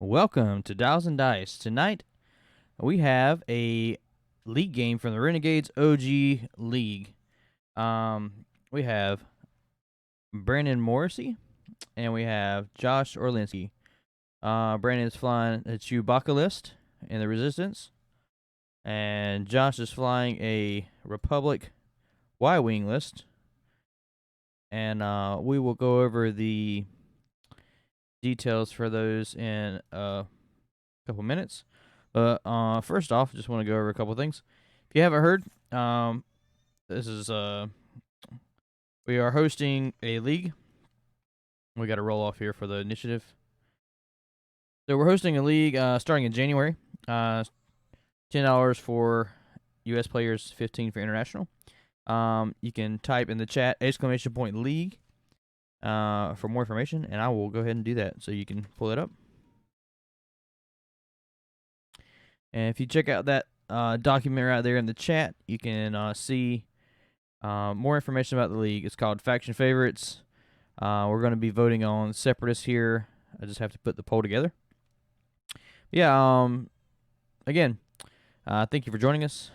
Welcome to Dials and Dice. Tonight we have a league game from the Renegades OG League. We have Brandon Morrissey and we have Josh Orlinski. Brandon's flying a Chewbacca list in the Resistance, and Josh is flying a Republic Y-Wing list. And we will go over the details for those in a couple minutes. But first off, just want to go over a couple things. If you haven't heard, this is we are hosting a league. We got to roll off here for the initiative. So we're hosting a league starting in January. $10 for U.S. players, $15 for international. You can type in the chat !league for more information, and I will go ahead and do that so you can pull it up. And if you check out that document right there in the chat, you can see more information about the league. It's called Faction Favorites. We're going to be voting on Separatists here. I just have to put the poll together. Yeah, again, thank you for joining us.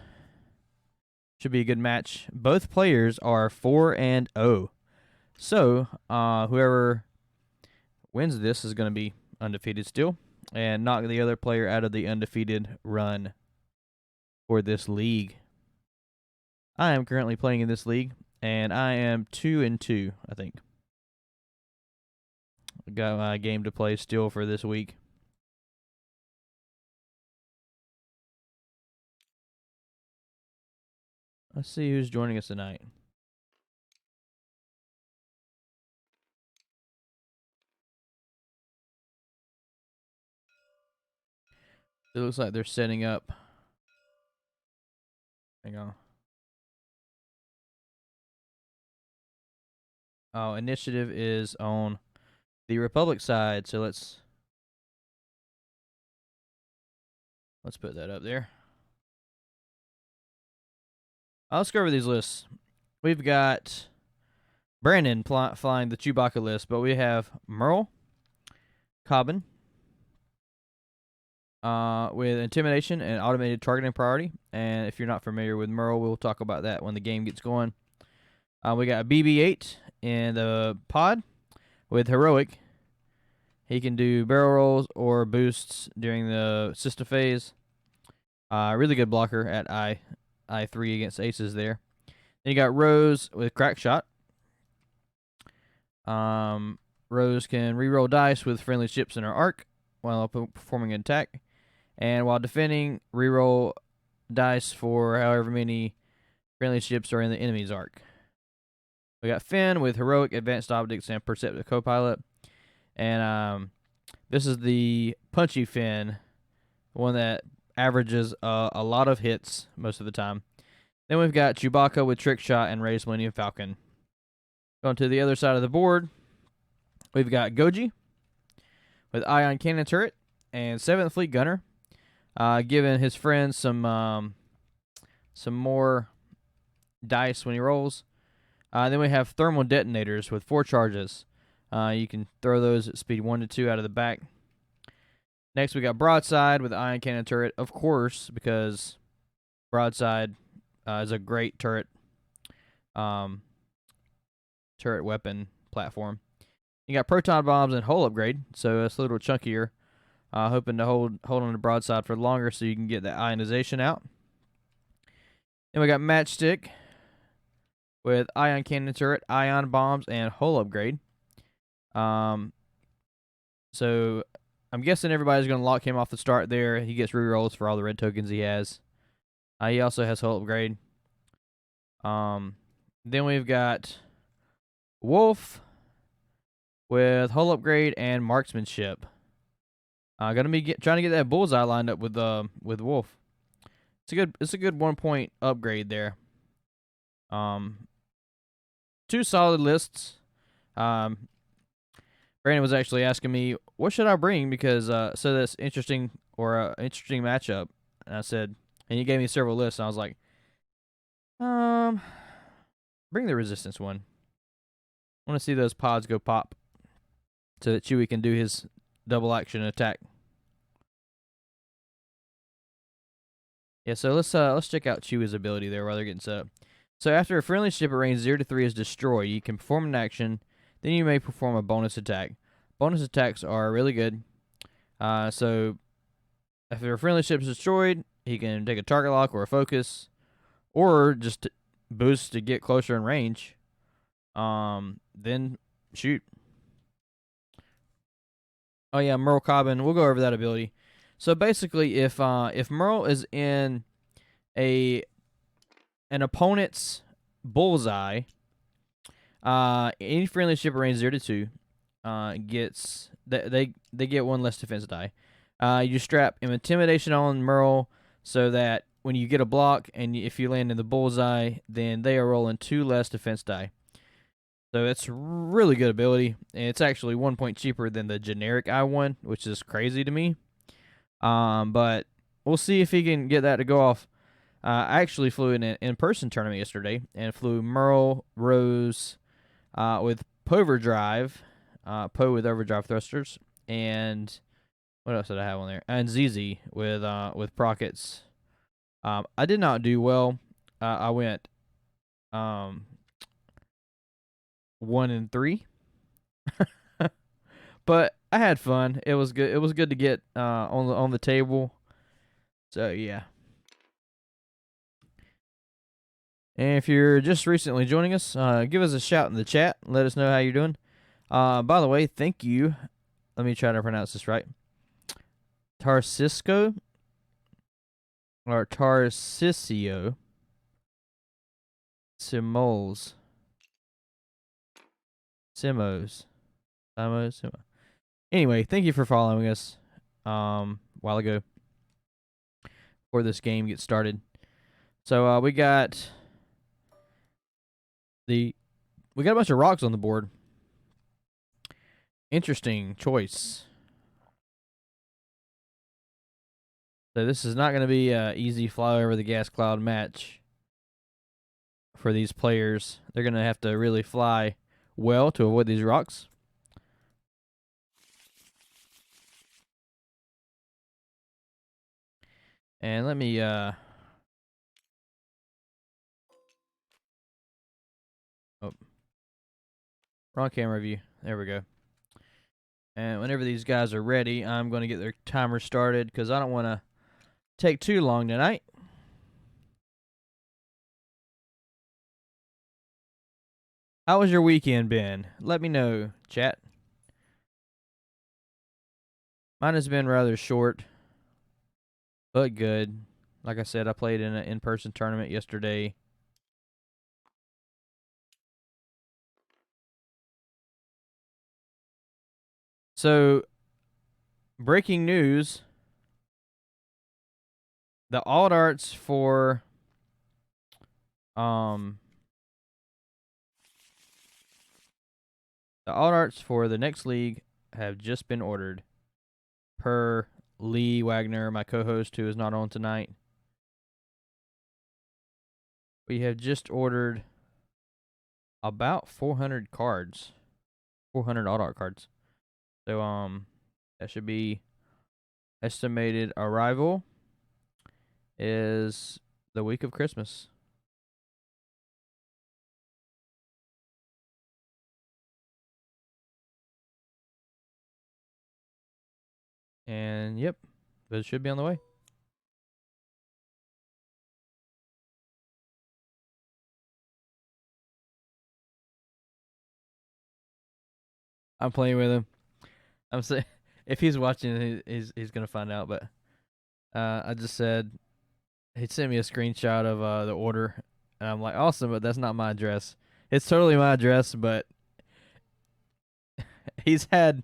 Should be a good match. Both players are 4-0. So, whoever wins this is going to be undefeated still and knock the other player out of the undefeated run for this league. I am currently playing in this league, and I am 2-2, I think. I got my game to play still for this week. Let's see who's joining us tonight. It looks like they're setting up. Hang on. Oh, initiative is on the Republic side, so let's put that up there. Let's go over these lists. We've got Brandon flying the Chewbacca list, but we have Merle, Cobbin, with intimidation and automated targeting priority. And if you're not familiar with Merle, we'll talk about that when the game gets going. We got BB-8 in the pod with heroic. He can do barrel rolls or boosts during the system phase. Really good blocker at I3 against aces there. Then you got Rose with crack shot. Rose can reroll dice with friendly ships in her arc while performing an attack. And while defending, reroll dice for however many friendly ships are in the enemy's arc. We got Finn with heroic, advanced optics, and perceptive copilot. And this is the punchy Finn, one that averages a lot of hits most of the time. Then we've got Chewbacca with trick shot and raised Millennium Falcon. Going to the other side of the board, we've got Goji with ion cannon turret and 7th Fleet gunner, giving his friends some more dice when he rolls. Then we have thermal detonators with 4 charges. You can throw those at speed 1 to 2 out of the back. Next, we got broadside with ion cannon turret, of course, because broadside is a great turret weapon platform. You got proton bombs and hull upgrade, so it's a little chunkier. Hoping to hold on the broadside for longer so you can get that ionization out. Then we got matchstick with ion cannon turret, ion bombs, and hull upgrade. So I'm guessing everybody's going to lock him off the start there. He gets rerolls for all the red tokens he has. He also has hull upgrade. Then we've got Wolf with hull upgrade and marksmanship. Gonna be trying to get that bullseye lined up with Wolf. It's a good 1 point upgrade there. 2 solid lists. Brandon was actually asking me what should I bring because so that's interesting or interesting matchup. And I said, and he gave me several lists. And I was like, bring the resistance one. I want to see those pods go pop so that Chewie can do his double action attack Yeah, so let's check out Chewie's ability there while they're getting set up. So after a friendly ship at range 0 to 3 is destroyed, you can perform an action. Then you may perform a bonus attack. Bonus attacks are really good. So after a friendly ship is destroyed, he can take a target lock or a focus, or just boost to get closer in range. Then shoot. Oh yeah, Merle Cobbin. We'll go over that ability. So basically, if Merle is in an opponent's bullseye, any friendly ship range 0 to 2 gets they get one less defense die. You strap intimidation on Merle so that when you get a block and if you land in the bullseye, then they are rolling 2 less defense die. So it's really good ability, and it's actually 1 point cheaper than the generic I1, which is crazy to me. But we'll see if he can get that to go off. I actually flew in an in-person tournament yesterday and flew Merle, Rose, with Poverdrive, Poe with overdrive thrusters, and what else did I have on there? And ZZ with Prockets. I did not do well. I went 1 and 3, but I had fun. It was good. It was good to get on the table. So yeah. And if you're just recently joining us, give us a shout in the chat. Let us know how you're doing. By the way, thank you. Let me try to pronounce this right. Tarsisco or Tarsisio Simoles. Simos. Simo. Anyway, thank you for following us a while ago before this game gets started. So we got a bunch of rocks on the board. Interesting choice. So this is not going to be an easy fly over the gas cloud match for these players. They're going to have to really fly well to avoid these rocks. And let me oh, wrong camera view. There we go. And whenever these guys are ready, I'm going to get their timer started because I don't want to take too long tonight. How was your weekend been? Let me know, chat. Mine has been rather short, but good. Like I said, I played in an in-person tournament yesterday. So, breaking news. The alt arts for the alt arts for the next league have just been ordered, per Lee Wagner, my co-host, who is not on tonight. We have just ordered about 400 cards, 400 alt art cards. So that should be estimated arrival is the week of Christmas. And yep, it should be on the way. I'm playing with him. I'm saying if he's watching, he's gonna find out. But I just said he sent me a screenshot of the order, and I'm like, awesome, but that's not my address. It's totally my address, but he's had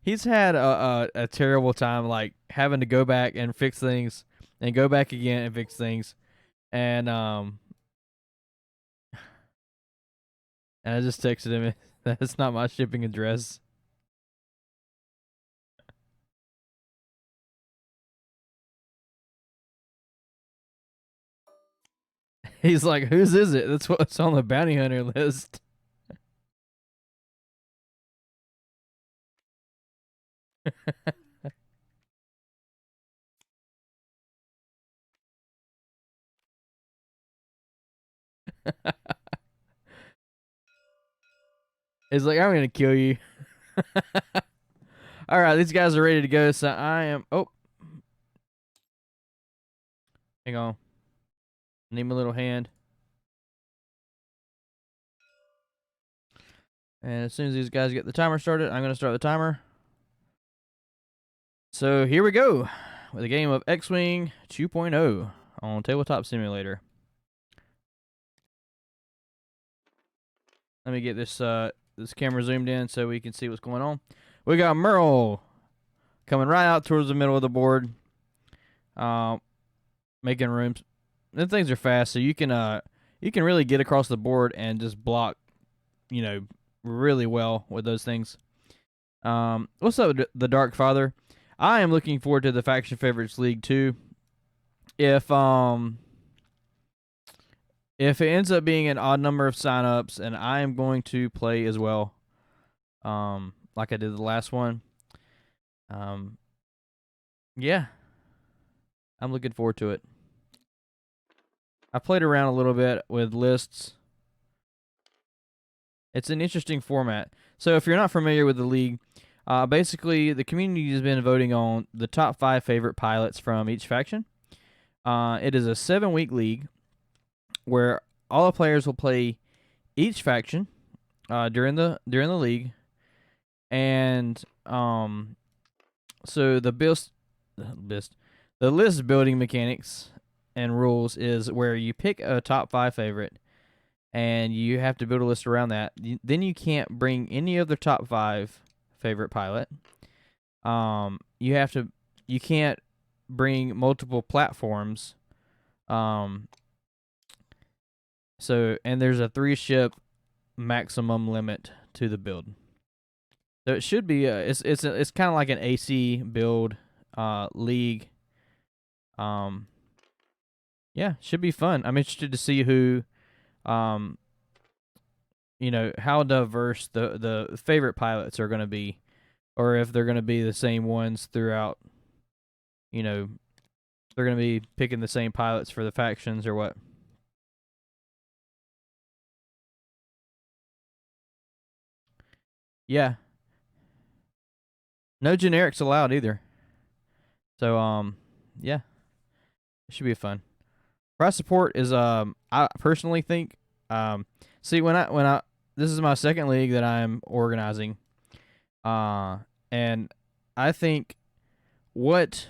a terrible time, like having to go back and fix things, and go back again and fix things, and I just texted him that's not my shipping address. He's like, whose is it? That's what's on the bounty hunter list. It's like, I'm gonna kill you. All right, these guys are ready to go. So I am. Oh, hang on. Need my little hand. And as soon as these guys get the timer started, I'm gonna start the timer. So here we go with a game of X-Wing 2.0 on Tabletop Simulator. Let me get this this camera zoomed in so we can see what's going on. We got Merle coming right out towards the middle of the board, making rooms. Them things are fast, so you can really get across the board and just block, really well with those things. What's up, the Dark Father? I am looking forward to the Faction Favorites League too. If it ends up being an odd number of signups, and I am going to play as well, like I did the last one. Yeah, I'm looking forward to it. I played around a little bit with lists. It's an interesting format. So if you're not familiar with the league, basically the community has been voting on the top 5 favorite pilots from each faction. It is a 7-week league where all the players will play each faction during the league, and so the list building mechanics and rules is where you pick a top 5 favorite, and you have to build a list around that. Then you can't bring any other top 5 favorite pilot. You can't bring multiple platforms. So, and there's a 3-ship maximum limit to the build. So it should be it's kind of like an AC build league. Yeah, should be fun. I'm interested to see who how diverse the favorite pilots are going to be, or if they're going to be the same ones throughout. They're going to be picking the same pilots for the factions or what. Yeah. No generics allowed either. So yeah. It should be fun. Price support is I personally think see when I this is my second league that I'm organizing. And I think what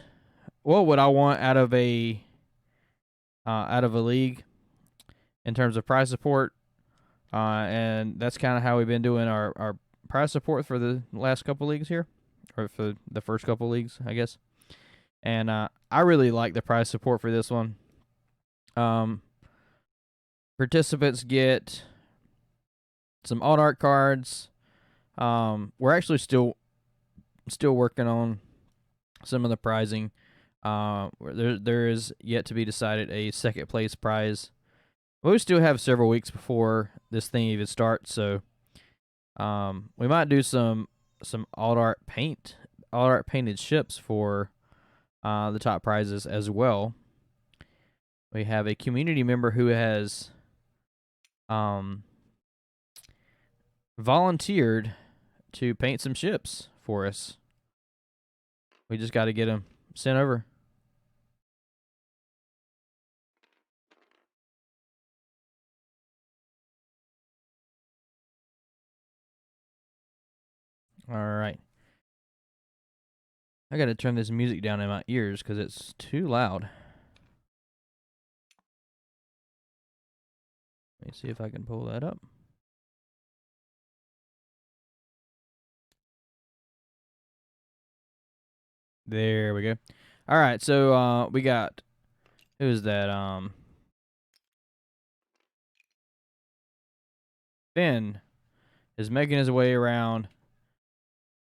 would I want out of a league in terms of prize support, and that's kind of how we've been doing our prize support for the last couple leagues here, or for the first couple leagues, I guess. And I really like the prize support for this one. Participants get some alt art cards. We're actually still working on some of the prizing. There is yet to be decided a second place prize. We still have several weeks before this thing even starts, so we might do some alt art painted ships for the top prizes as well. We have a community member who has volunteered to paint some ships for us. We just got to get them sent over. All right. I got to turn this music down in my ears because it's too loud. Let me see if I can pull that up. There we go. All right, so we got, who's that? Finn is making his way around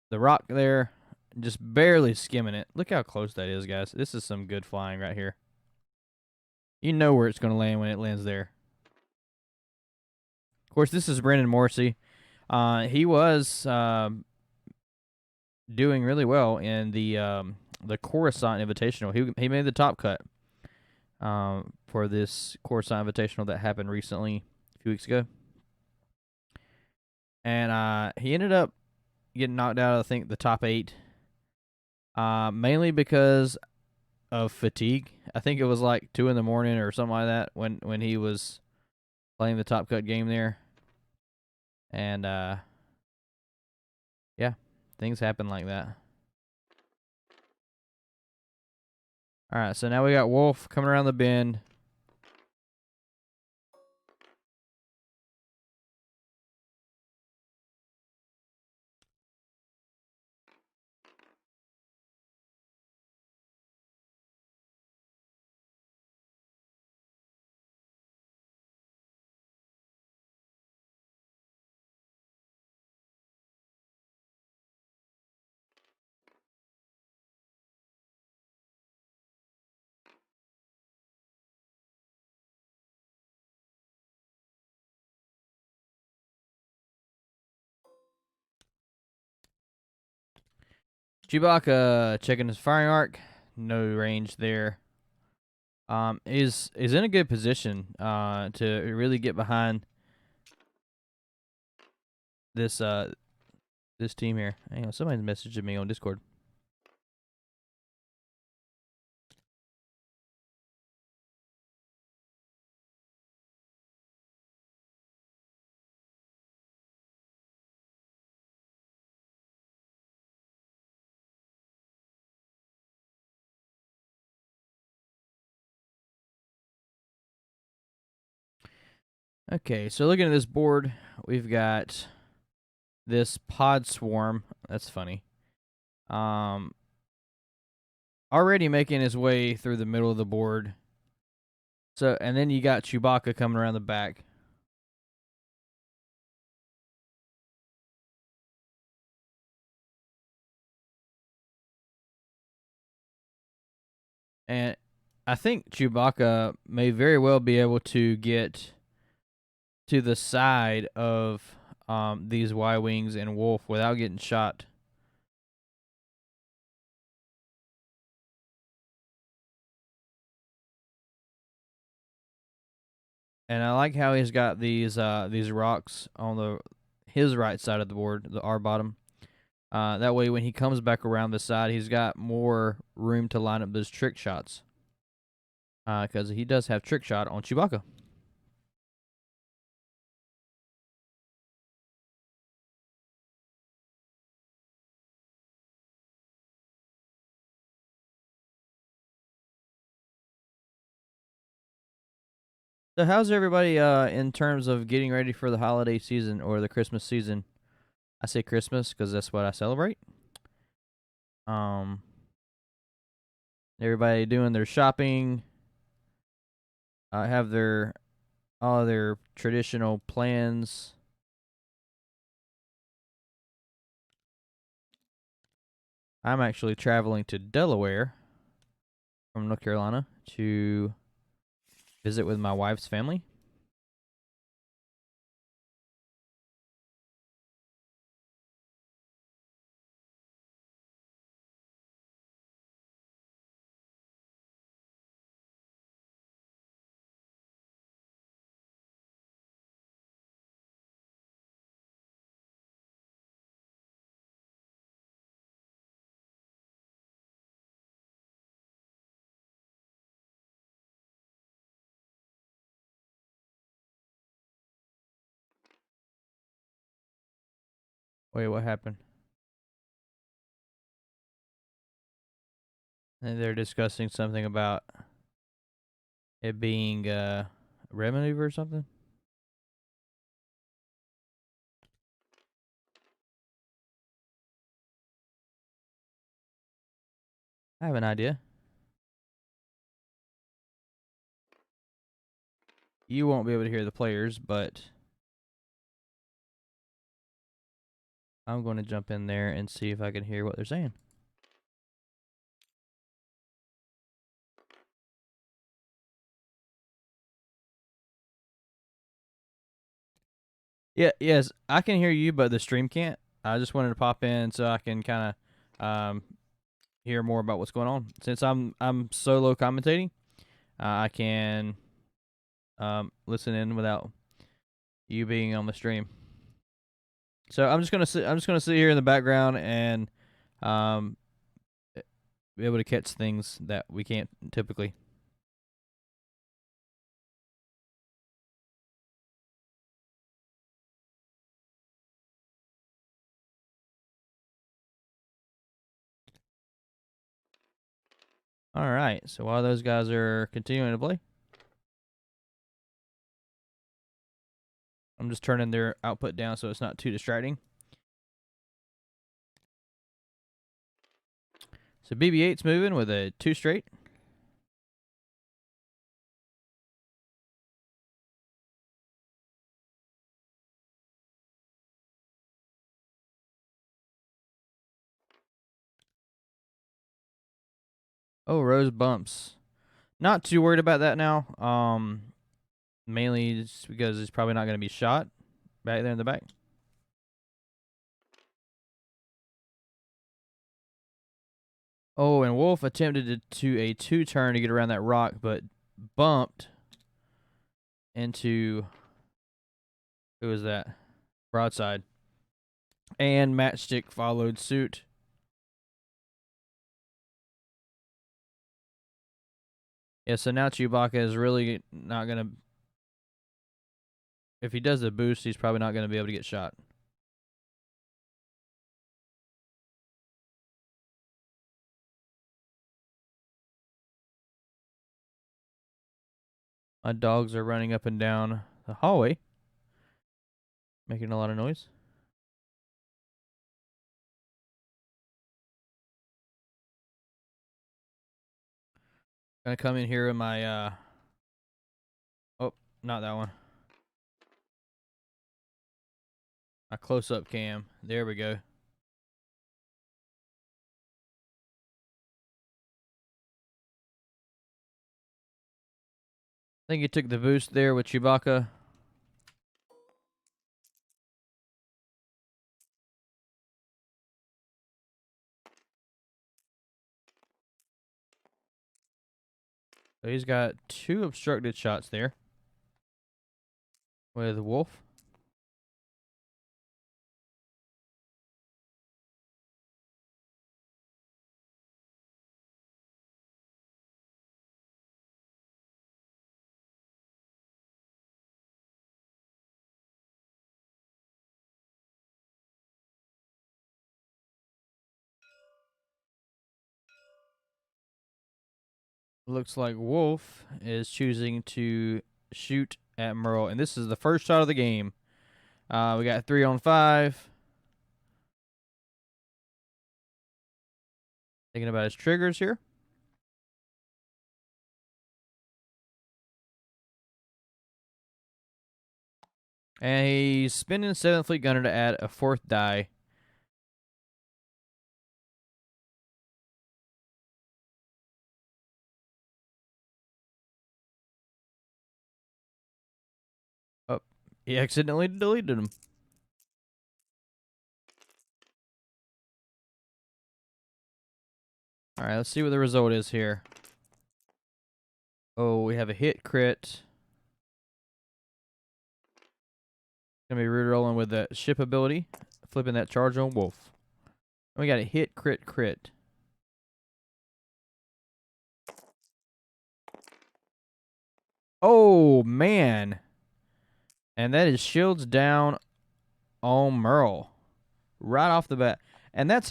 the rock there, just barely skimming it. Look how close that is, guys. This is some good flying right here. You know where it's going to land when it lands there. Of course, this is Brendan Morrissey. He was doing really well in the Coruscant Invitational. He made the top cut for this Coruscant Invitational that happened recently. few weeks ago, and he ended up getting knocked out of, I think, the top 8, mainly because of fatigue. I think it was like 2 in the morning or something like that when he was playing the Top Cut game there, and yeah, things happen like that. All right, so now we got Wolf coming around the bend. Chewbacca checking his firing arc. No range there. Is in a good position to really get behind this this team here. Hang on, somebody's messaging me on Discord. Okay, so looking at this board, we've got this pod swarm. That's funny. Already making his way through the middle of the board. So, and then you got Chewbacca coming around the back. And I think Chewbacca may very well be able to get to the side of these Y-Wings and Wolf without getting shot. And I like how he's got these rocks on his right side of the board, the R bottom. That way, when he comes back around the side, he's got more room to line up those trick shots. Because he does have trick shot on Chewbacca. So how's everybody in terms of getting ready for the holiday season or the Christmas season? I say Christmas because that's what I celebrate. Everybody doing their shopping. Have their all their traditional plans. I'm actually traveling to Delaware from North Carolina to visit with my wife's family. Wait, what happened? And they're discussing something about it being a red maneuver or something. I have an idea. You won't be able to hear the players, but I'm going to jump in there and see if I can hear what they're saying. Yeah, yes, I can hear you, but the stream can't. I just wanted to pop in so I can kind of hear more about what's going on. Since I'm solo commentating, I can listen in without you being on the stream. So I'm just gonna sit here in the background and um be able to catch things that we can't typically. All right. So while those guys are continuing to play, I'm just turning their output down so it's not too distracting. So BB-8's moving with a 2 straight. Oh, Rose bumps. Not too worried about that now. Mainly just because he's probably not going to be shot back there in the back. Oh, and Wolf attempted to a 2-turn to get around that rock, but bumped into, who was that? Broadside. And Matchstick followed suit. Yeah, so now Chewbacca is really not going to... If he does the boost, he's probably not going to be able to get shot. My dogs are running up and down the hallway, making a lot of noise. Gonna come in here with my, oh, not that one. My close-up cam. There we go. I think he took the boost there with Chewbacca. So he's got 2 obstructed shots there with Wolf. Looks like Wolf is choosing to shoot at Merle, and this is the first shot of the game. We got 3 on 5. Thinking about his triggers here. And he's spinning 7th Fleet Gunner to add a 4th die. Oh, he accidentally deleted him. All right, let's see what the result is here. Oh, we have a hit crit. Gonna be re-rolling with the ship ability, flipping that charge on Wolf. And we got a hit crit crit. Oh man. And that is shields down on Merle. Right off the bat. And that's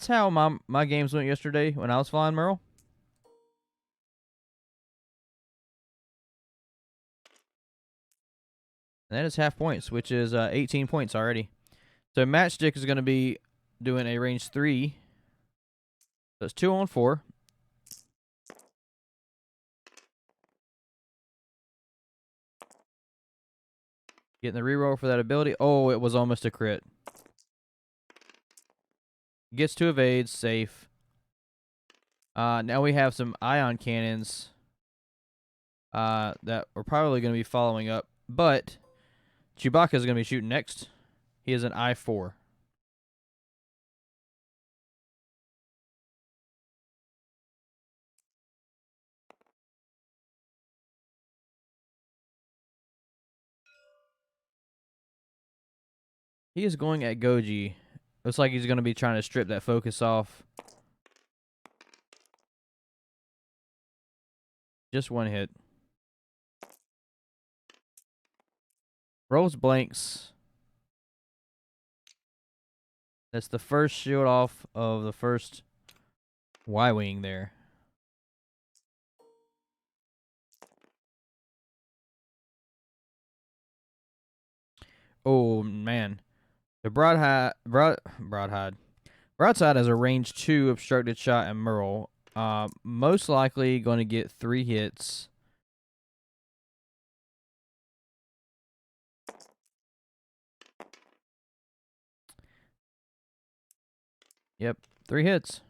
how my games went yesterday when I was flying Merle. And that is half points, which is 18 points already. So Matchstick is going to be doing a range 3. So it's 2 on 4. Getting the reroll for that ability. Oh, it was almost a crit. Gets to evade, safe. Now we have some ion cannons that we're probably going to be following up. But Chewbacca is going to be shooting next. He is an I-4. He is going at Goji. Looks like he's going to be trying to strip that focus off. Just one hit. Rolls blanks. That's the first shield off of the first Y-wing there. Oh, man. The broadside has a range 2 obstructed shot and Merle. Most likely going to get 3 hits. Yep, 3 hits.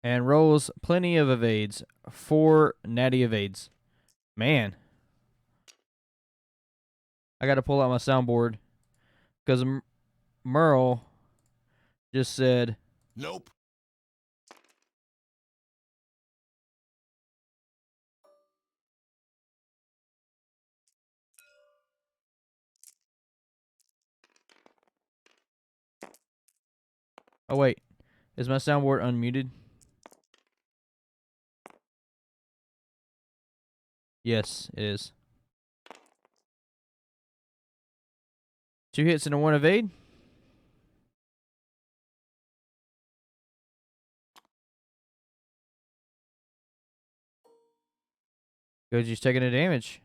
And rolls plenty of evades. 4 natty evades. Man. I got to pull out my soundboard. Because Merle just said... Nope. Oh, wait. Is my soundboard unmuted? Yes, it is. 2 hits and a 1 evade. Goji's taking the damage.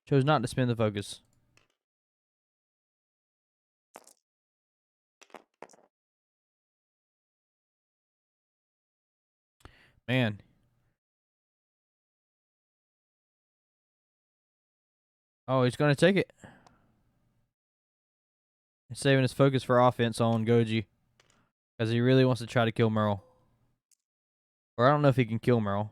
Chose not to spin the focus. Man. Oh, he's going to take it. He's saving his focus for offense on Goji. Because he really wants to try to kill Merle. Or I don't know if he can kill Merle.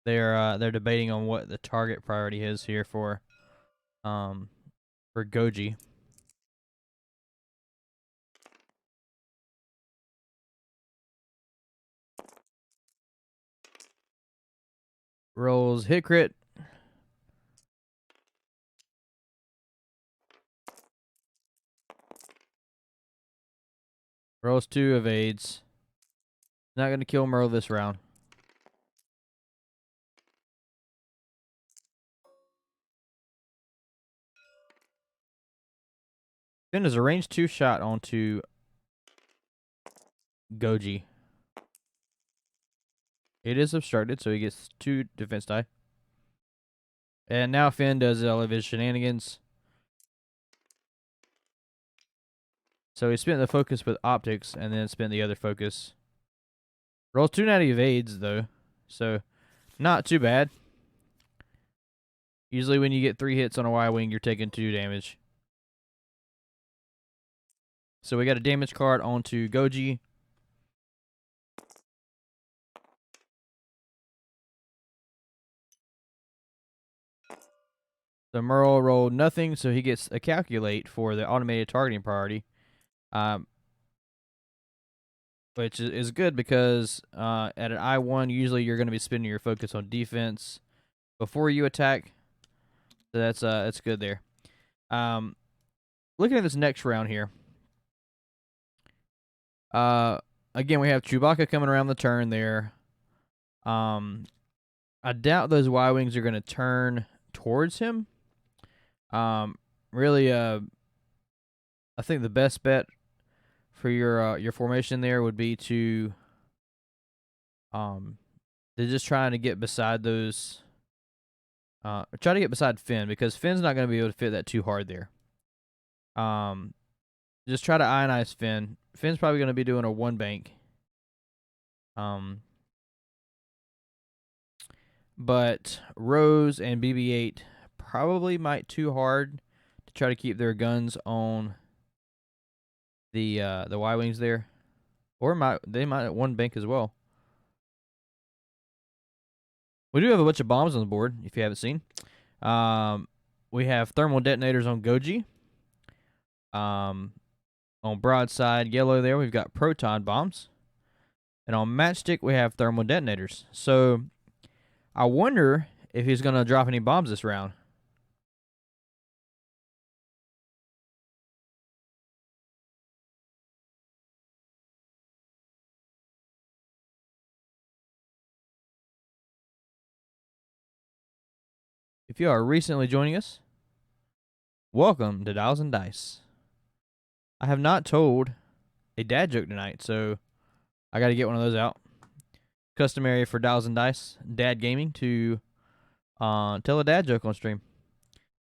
They're debating on what the target priority is here for Goji. Rolls hit crit. Rolls 2 evades. Not going to kill Merle this round. Then there's a range 2 shot onto Goji. It is obstructed, so he gets 2 defense die. And now Finn does all of his shenanigans. So he spent the focus with optics and then spent the other focus. Rolls 2 natty evades, though. So, not too bad. Usually when you get 3 hits on a Y-wing, you're taking 2 damage. So we got a damage card onto Goji. The Merle rolled nothing, so he gets a calculate for the automated targeting priority. Which is good because at an I-1, usually you're going to be spending your focus on defense before you attack. So that's good there. Looking at this next round here. Again, we have Chewbacca coming around the turn there. I doubt those Y-wings are going to turn towards him. Really, I think the best bet for your formation there would be to they're just trying to get beside those. Try to get beside Finn because Finn's not going to be able to fit that too hard there. Just try to ionize Finn. Finn's probably going to be doing a 1 bank. But Rose and BB-8 probably might too hard to try to keep their guns on the Y-wings there, or they might have one bank as well. We do have a bunch of bombs on the board, if you haven't seen. We have thermal detonators on Goji. On broadside yellow there, we've got proton bombs. And on matchstick, we have thermal detonators. So I wonder if he's going to drop any bombs this round. If you are recently joining us, welcome to Dials and Dice. I have not told a dad joke tonight, so I got to get one of those out. Customary for Dials and Dice, dad gaming, to tell a dad joke on stream.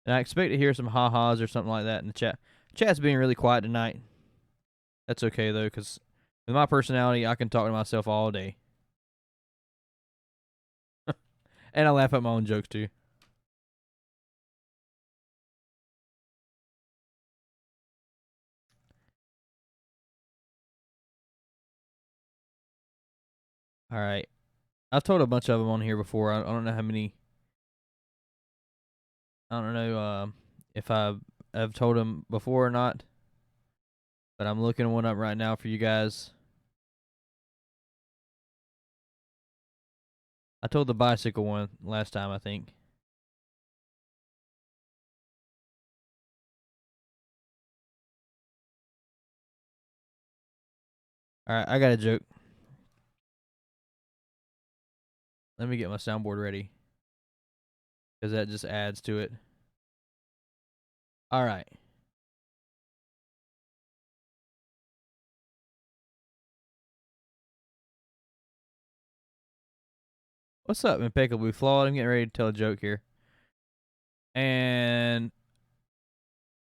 And I expect to hear some ha-has or something like that in the chat. Chat's being really quiet tonight. That's okay, though, because with my personality, I can talk to myself all day. And I laugh at my own jokes, too. All right. I've told a bunch of them on here before. I don't know how many. I don't know if I've told them before or not. But I'm looking one up right now for you guys. I told the bicycle one last time, I think. All right, I got a joke. Let me get my soundboard ready, because that just adds to it. All right. What's up, Impeccably Flawed? I'm getting ready to tell a joke here. And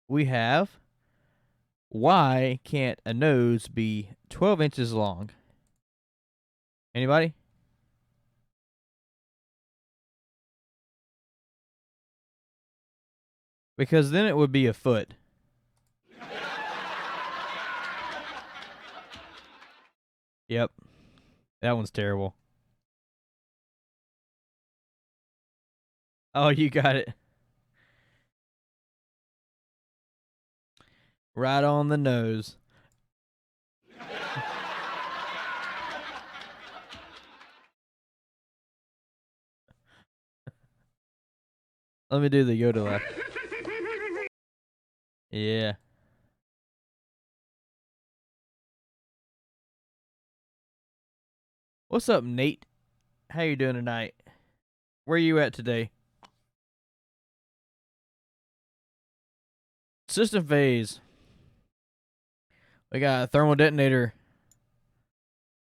we have, why can't a nose be 12 inches long? Anybody? Because then it would be a foot. Yep. That one's terrible. Oh, you got it. Right on the nose. Let me do the Yoda laugh. Yeah. What's up, Nate? How you doing tonight? Where you at today? System phase. We got a thermal detonator.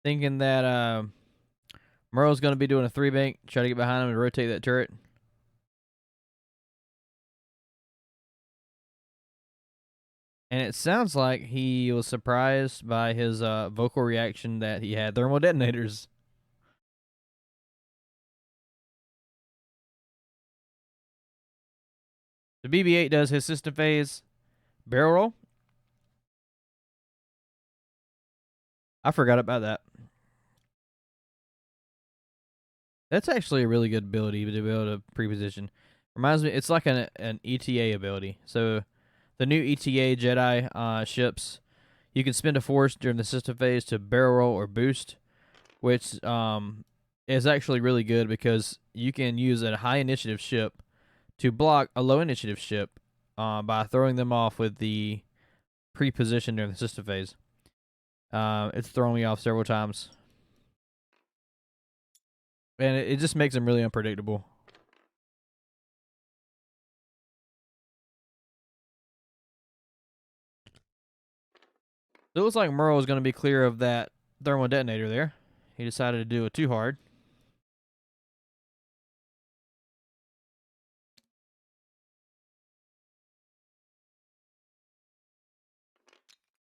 Thinking that Merle's going to be doing a 3-bank. Try to get behind him and rotate that turret. And it sounds like he was surprised by his vocal reaction that he had thermal detonators. The BB-8 does his system phase barrel roll. I forgot about that. That's actually a really good ability to be able to pre-position. Reminds me, it's like an ETA ability. So the new ETA Jedi ships, you can spend a force during the system phase to barrel roll or boost, which is actually really good because you can use a high initiative ship to block a low initiative ship by throwing them off with the pre-position during the system phase. It's thrown me off several times. And it just makes them really unpredictable. So it looks like Merle is going to be clear of that thermal detonator there. He decided to do it too hard.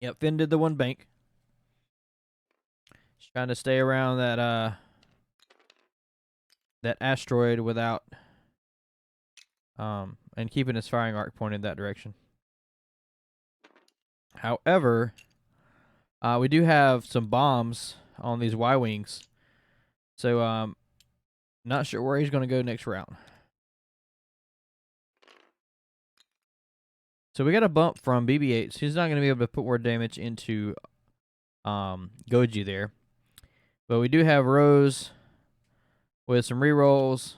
Yep, Finn did the 1 bank. Just trying to stay around that that asteroid without and keeping his firing arc pointed that direction. However, We do have some bombs on these Y-wings. So, not sure where he's going to go next round. So we got a bump from BB-8. So he's not going to be able to put more damage into Goji there. But we do have Rose with some rerolls.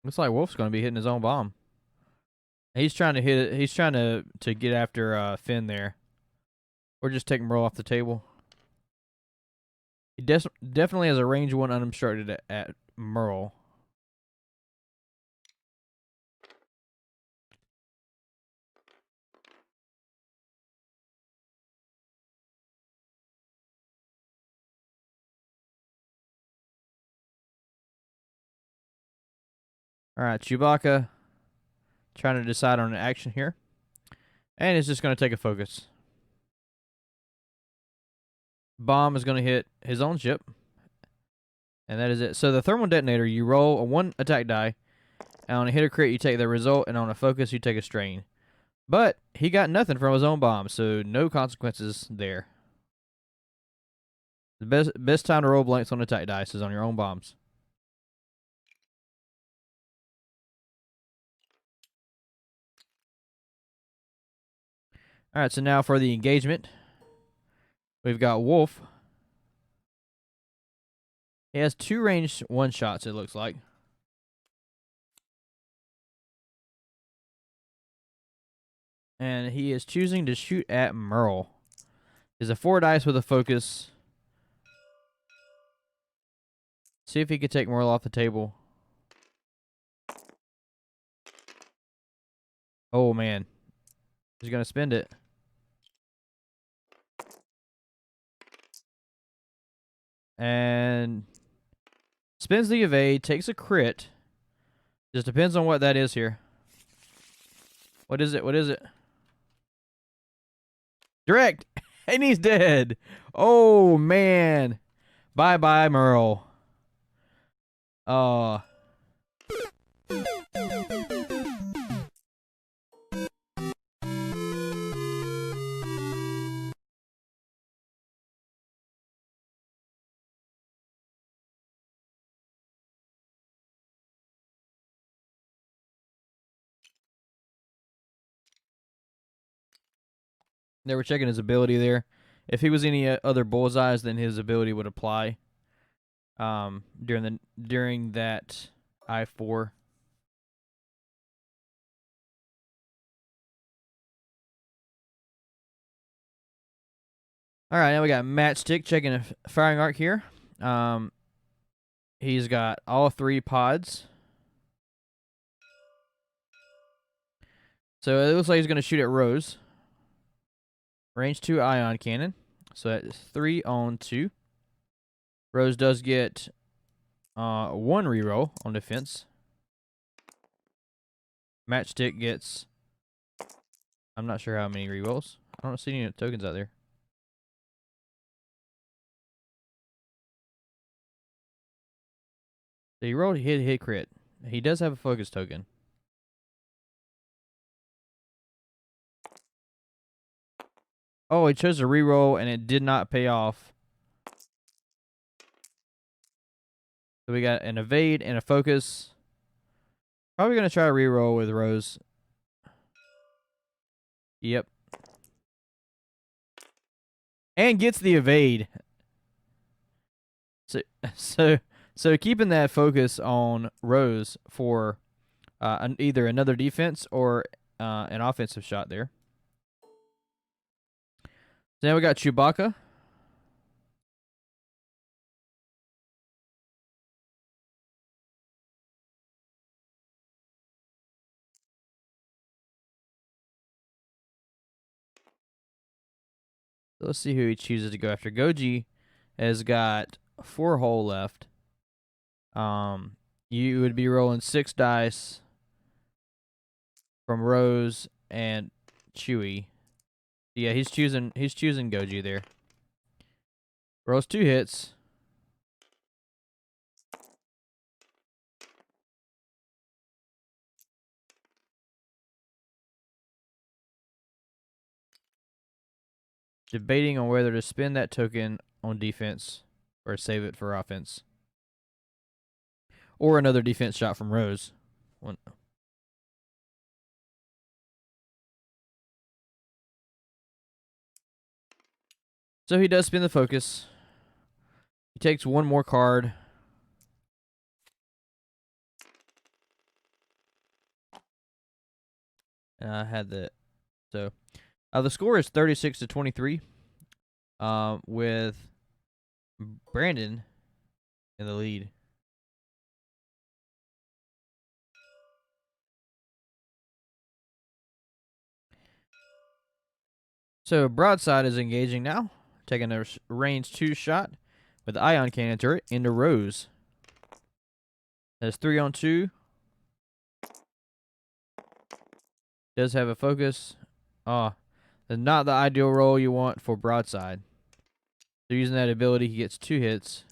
Looks like Wolf's going to be hitting his own bomb. He's trying to hit it. He's trying to get after Finn there. Or just take Merle off the table. He definitely has a range 1 unobstructed at Merle. All right, Chewbacca trying to decide on an action here. And it's just going to take a focus. Bomb is going to hit his own ship. And that is it. So the thermal detonator, you roll a 1 attack die. And on a hit or crit, you take the result. And on a focus, you take a strain. But he got nothing from his own bomb. So no consequences there. The best time to roll blanks on attack dice is on your own bombs. All right, so now for the engagement. We've got Wolf. He has 2 ranged 1 shots, it looks like. And he is choosing to shoot at Merle. He's a 4 dice with a focus. See if he could take Merle off the table. Oh, man. He's going to spend it. And spins the evade, takes a crit. Just depends on what that is here. What is it? What is it? Direct! And he's dead! Oh, man. Bye-bye, Merle. Oh. They were checking his ability there. If he was any other bullseyes, then his ability would apply. During that I-4. All right, now we got Matchstick checking a firing arc here. He's got all 3 pods. So it looks like he's going to shoot at Rose. Range 2 ion cannon. So that's 3 on 2. Rose does get 1 reroll on defense. Matchstick gets, I'm not sure how many rerolls. I don't see any tokens out there. So he rolled hit crit. He does have a focus token. Oh, he chose a reroll and it did not pay off. So we got an evade and a focus. Probably going to try a reroll with Rose. Yep. And gets the evade. So keeping that focus on Rose for either another defense or an offensive shot there. So now we got Chewbacca. So let's see who he chooses to go after. Goji has got 4 hull left. You would be rolling 6 dice from Rose and Chewie. Yeah, he's choosing Goji there. Rolls 2 hits. Debating on whether to spend that token on defense or save it for offense. Or another defense shot from Rose. One. So he does spin the focus. He takes one more card. And I had that. So the score is 36-23. With Brandon in the lead. So Broadside is engaging now, taking a range 2 shot with the ion cannon turret into Rose. That's 3-on-2. Does have a focus. That's not the ideal roll you want for Broadside. So using that ability, he gets 2 hits.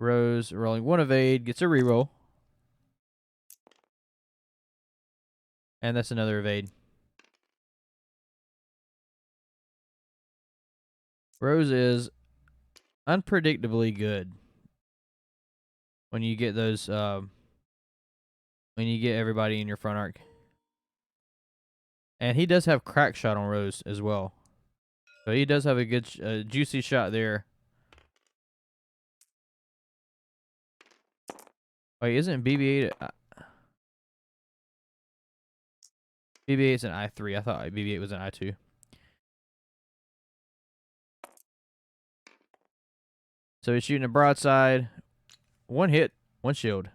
Rose rolling 1 evade, gets a reroll. And that's another evade. Rose is unpredictably good when you get those when you get everybody in your front arc. And he does have crack shot on Rose as well. So he does have a good juicy shot there. Wait, isn't BB-8 BB-8 is an I3. I thought BB-8 was an I2. So he's shooting a broadside. 1 hit, 1 shield.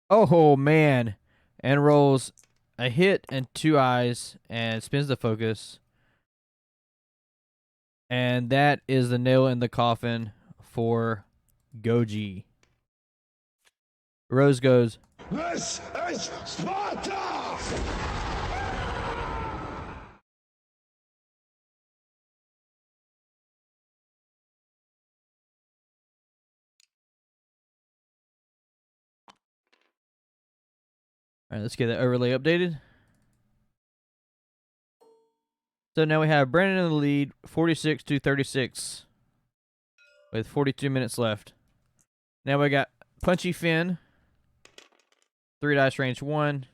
Oh, man. And rolls a hit and 2 eyes and spins the focus. And that is the nail in the coffin for Goji. Rose goes, "This is Sparta!" all right, let's get that overlay updated. So now we have Brandon in the lead, 46-36, with 42 minutes left. Now we got Punchy Finn, 3 dice range 1.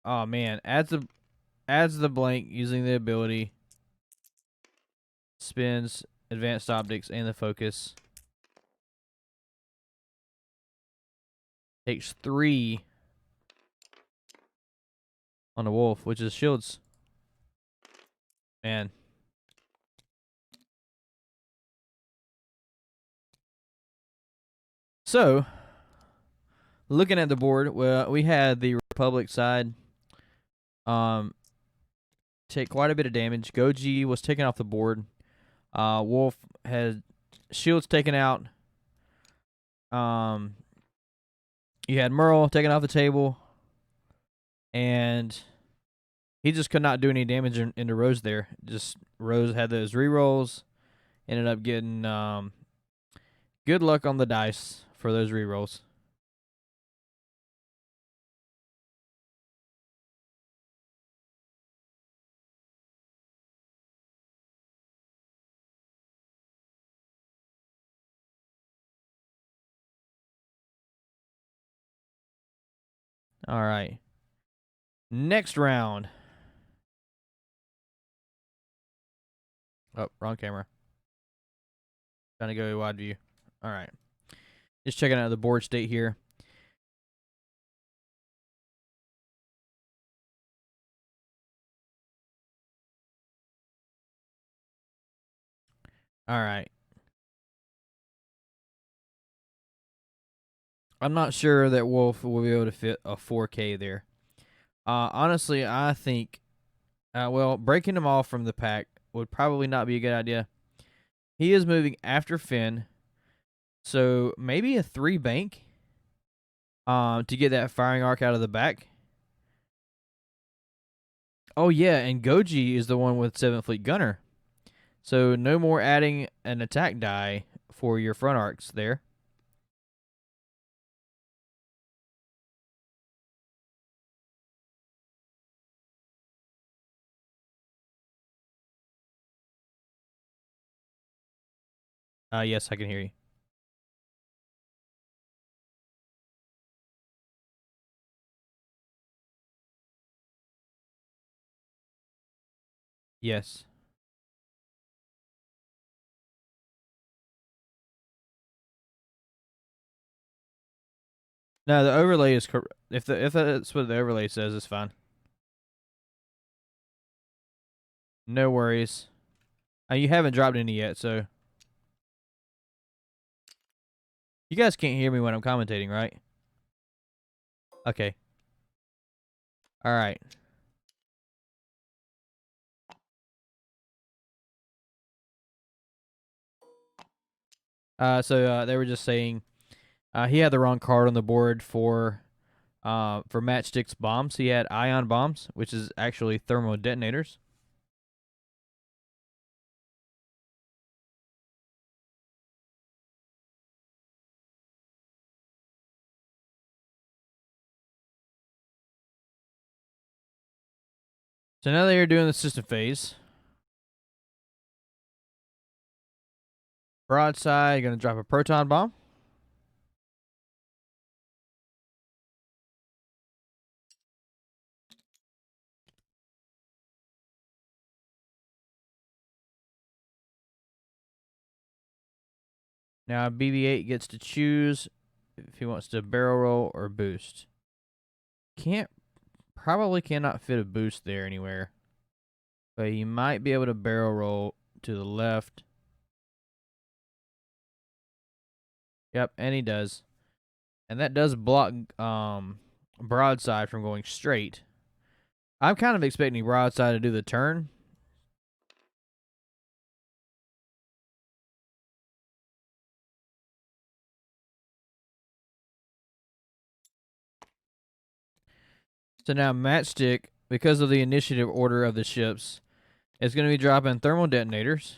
Oh man, adds the blank using the ability. Spins advanced optics and the focus. Takes 3 on the wolf, which is shields. Man. So, looking at the board, well, we had the Republic side take quite a bit of damage. Goji was taken off the board. Wolf had shields taken out. You had Merle taken off the table. And he just could not do any damage into Rose there. Just Rose had those rerolls. Ended up getting good luck on the dice for those rerolls. All right. Next round. Oh, wrong camera. Trying to go wide view. All right. Just checking out the board state here. All right. I'm not sure that Wolf will be able to fit a 4K there. Honestly, I think, breaking him off from the pack would probably not be a good idea. He is moving after Finn, so maybe a 3 bank to get that firing arc out of the back. Oh, yeah, and Goji is the one with 7th Fleet Gunner. So no more adding an attack die for your front arcs there. Yes, I can hear you. Yes. No, the overlay is correct. If that's what the overlay says, it's fine. No worries. You haven't dropped any yet, so you guys can't hear me when I'm commentating, right? Okay. All right. So they were just saying he had the wrong card on the board for Matchstick's bombs. He had ion bombs, which is actually thermal detonators. So now they are doing the system phase. Broadside, going to drop a proton bomb. Now BB-8 gets to choose if he wants to barrel roll or boost. Probably cannot fit a boost there anywhere. But he might be able to barrel roll to the left. Yep, and he does. And that does block broadside from going straight. I'm kind of expecting broadside to do the turn. So now Matchstick, because of the initiative order of the ships, is going to be dropping thermal detonators.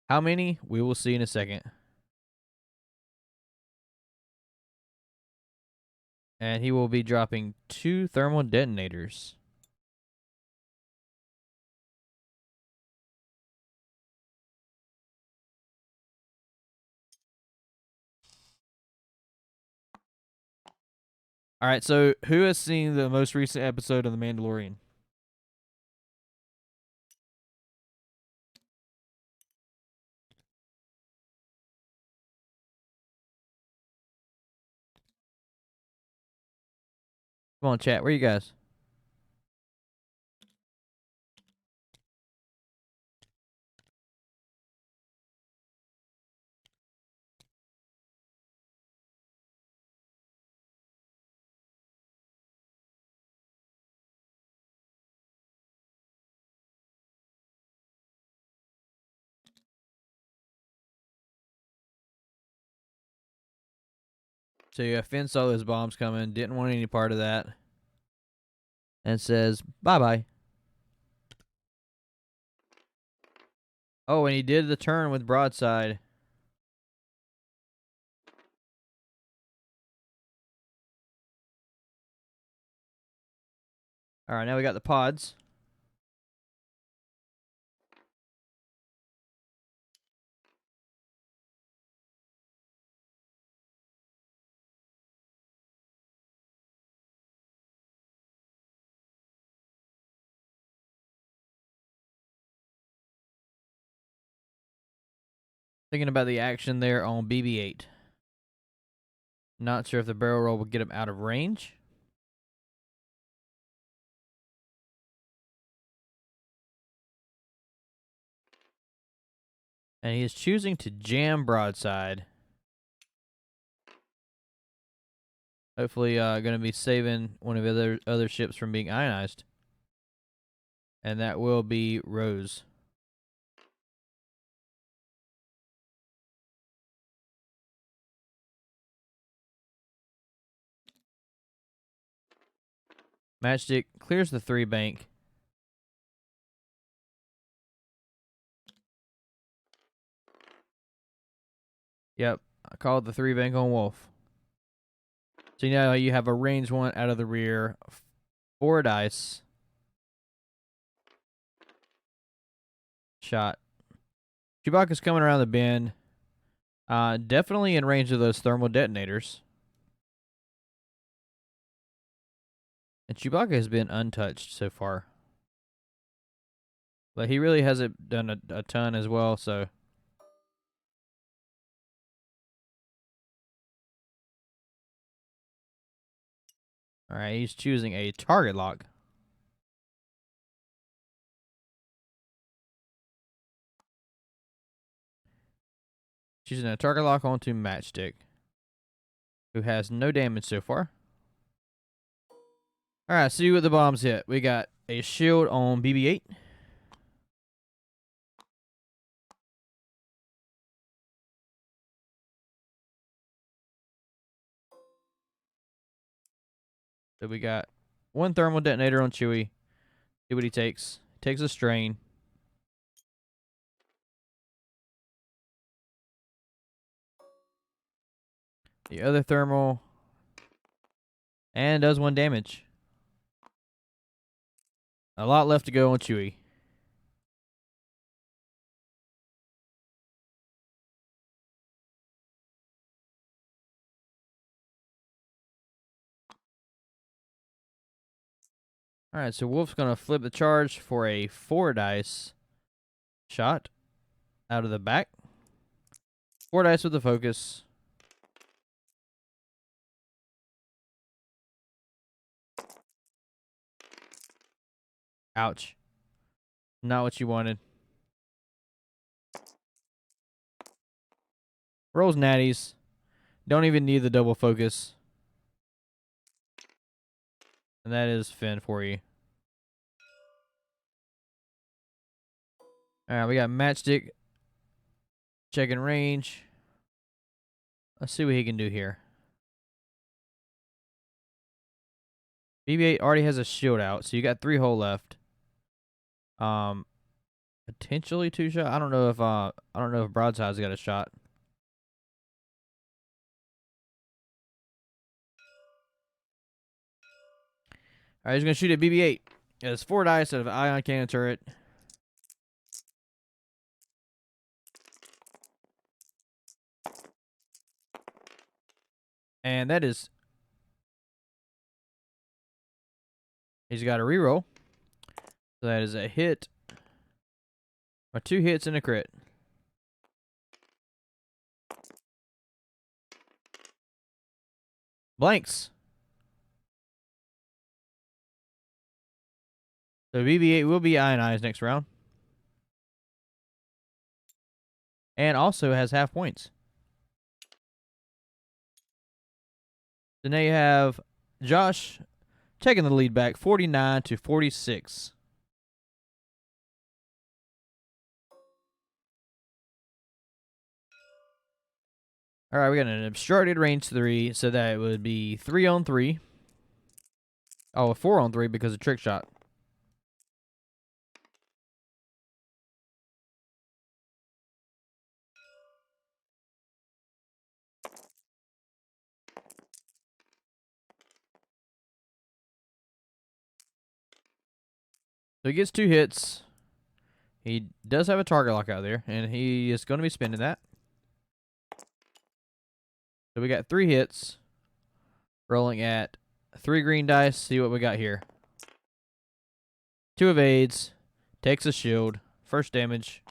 How many? We will see in a second. And he will be dropping 2 thermal detonators. All right, so who has seen the most recent episode of The Mandalorian? Come on, chat. Where you guys? So yeah, Finn saw those bombs coming, didn't want any part of that, and says bye-bye. Oh, and he did the turn with broadside. All right, now we got the pods. Thinking about the action there on BB-8. Not sure if the barrel roll will get him out of range. And he is choosing to jam broadside. Hopefully, going to be saving one of the other ships from being ionized. And that will be Rose. Matchstick clears the 3 bank. Yep, I called the 3 bank on Wolf. So now you have a range 1 out of the rear, 4 dice. Shot. Chewbacca's coming around the bend. Definitely in range of those thermal detonators. And Chewbacca has been untouched so far. But he really hasn't done a ton as well, so. Alright, he's choosing a target lock. Choosing a target lock onto Matchstick, who has no damage so far. Alright, see what the bombs hit. We got a shield on BB-8. So we got 1 thermal detonator on Chewie. See what he takes. Takes a strain. The other thermal. And does 1 damage. A lot left to go on Chewie. Alright, so Wolf's going to flip the charge for a 4 dice shot out of the back. 4 dice with the focus. Ouch. Not what you wanted. Rolls natties. Don't even need the double focus. And that is Finn for you. Alright, we got Matchstick. Checking range. Let's see what he can do here. BB-8 already has a shield out, so you got 3 hole left. Potentially 2 shot. I don't know if Broadside's got a shot. Alright, he's gonna shoot at BB-8. It has 4 dice out of an ion cannon turret. And that is. He's got a reroll. So that is a hit. Or 2 hits and a crit. Blanks. So BB-8 will be ionized next round. And also has half points. So now you have Josh taking the lead back 49-46. All right, we got an obstructed range 3, so that would be 3 on 3. Oh, a 4 on 3 because of trick shot. So he gets 2 hits. He does have a target lock out there, and he is going to be spending that. So we got 3 hits. Rolling at 3 green dice. See what we got here. 2 evades. Takes a shield. First damage.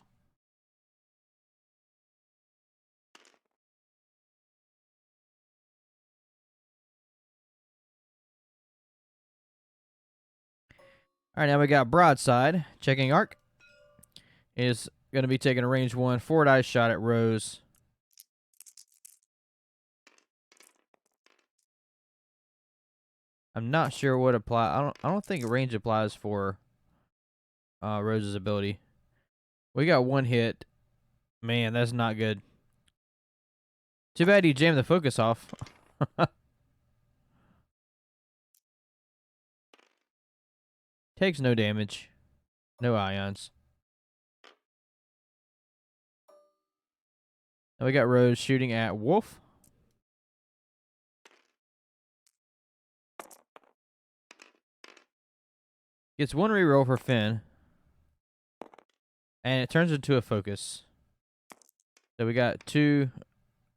All right, now we got Broadside. Checking arc. Is going to be taking a range 1 4 dice shot at Rose. I'm not sure what apply. I don't think range applies for Rose's ability. We got 1 hit. Man, that's not good. Too bad he jammed the focus off. Takes no damage. No ions. And we got Rose shooting at Wolf. Gets one reroll for Finn. And it turns into a focus. So we got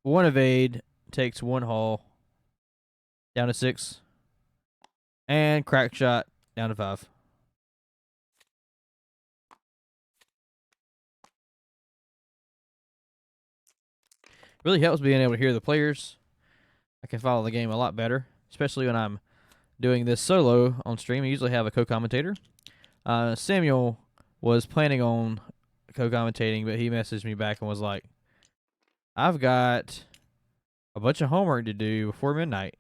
one evade, takes one hull, down to 6. And crack shot, down to 5. Really helps being able to hear the players. I can follow the game a lot better, especially when I'm doing this solo on stream. I usually have a co-commentator. Samuel was planning on co-commentating, but he messaged me back and was like, I've got a bunch of homework to do before midnight.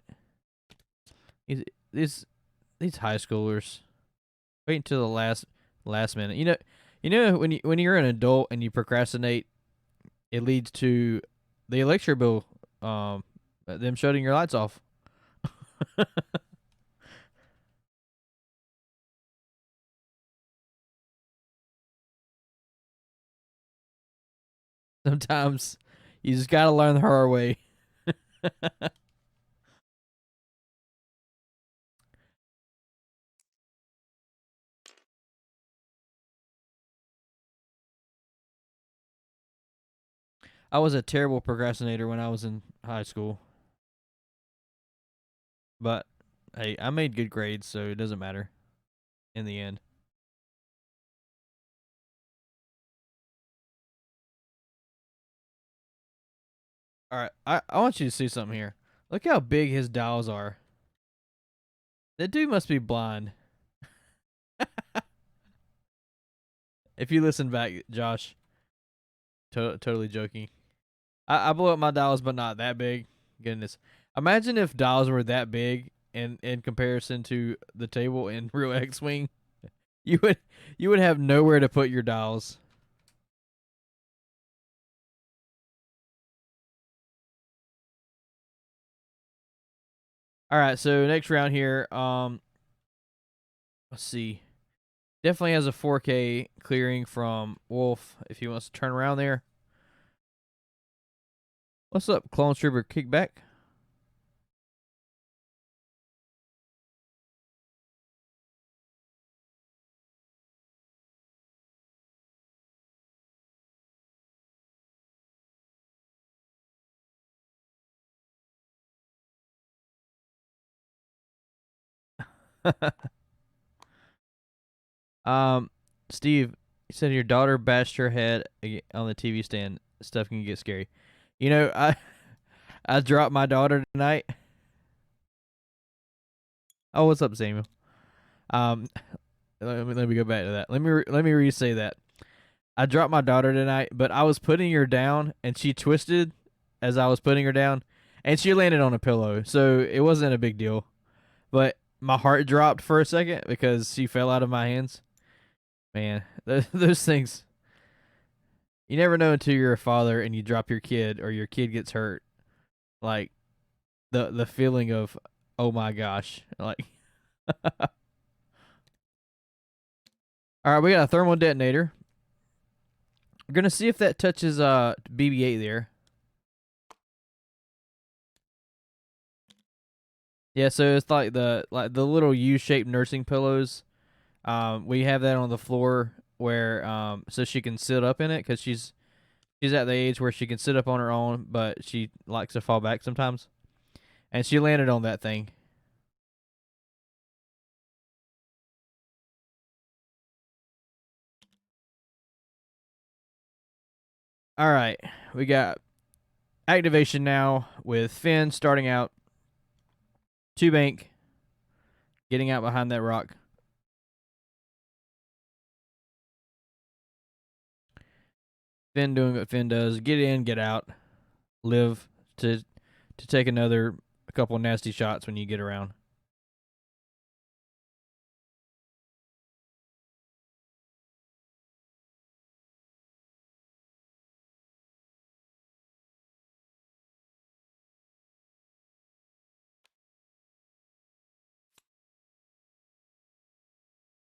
These high schoolers wait until the last minute. You know when you're an adult and you procrastinate, it leads to the electric bill, them shutting your lights off. Sometimes you just gotta learn the hard way. I was a terrible procrastinator when I was in high school. But hey, I made good grades, so it doesn't matter in the end. All right, I want you to see something here. Look how big his dials are. That dude must be blind. If you listen back, Josh, totally joking. I blow up my dials, but not that big. Goodness, imagine if dials were that big in comparison to the table in real X-wing. You would have nowhere to put your dials. All right, so next round here. Let's see. Definitely has a 4K clearing from Wolf if he wants to turn around there. What's up, Clone Trooper Kickback? um, Steve, you said your daughter bashed her head on the TV stand. Stuff can get scary. You know, I dropped my daughter tonight. Oh, what's up, Samuel? Um, let me go back to that. Let me re-say that. I dropped my daughter tonight, but I was putting her down, and she twisted as I was putting her down, and she landed on a pillow. So it wasn't a big deal, but my heart dropped for a second because she fell out of my hands. Man, those things. You never know until you're a father and you drop your kid or your kid gets hurt. Like the feeling of, oh my gosh, like. All right, we got a thermal detonator. We're gonna see if that touches BB-8 there. Yeah, so it's like the little U-shaped nursing pillows. We have that on the floor where so she can sit up in it because she's at the age where she can sit up on her own, but she likes to fall back sometimes. And she landed on that thing. All right, we got activation now with Finn starting out. 2-bank, getting out behind that rock. Finn doing what Finn does: get in, get out, live to take a couple nasty shots when you get around.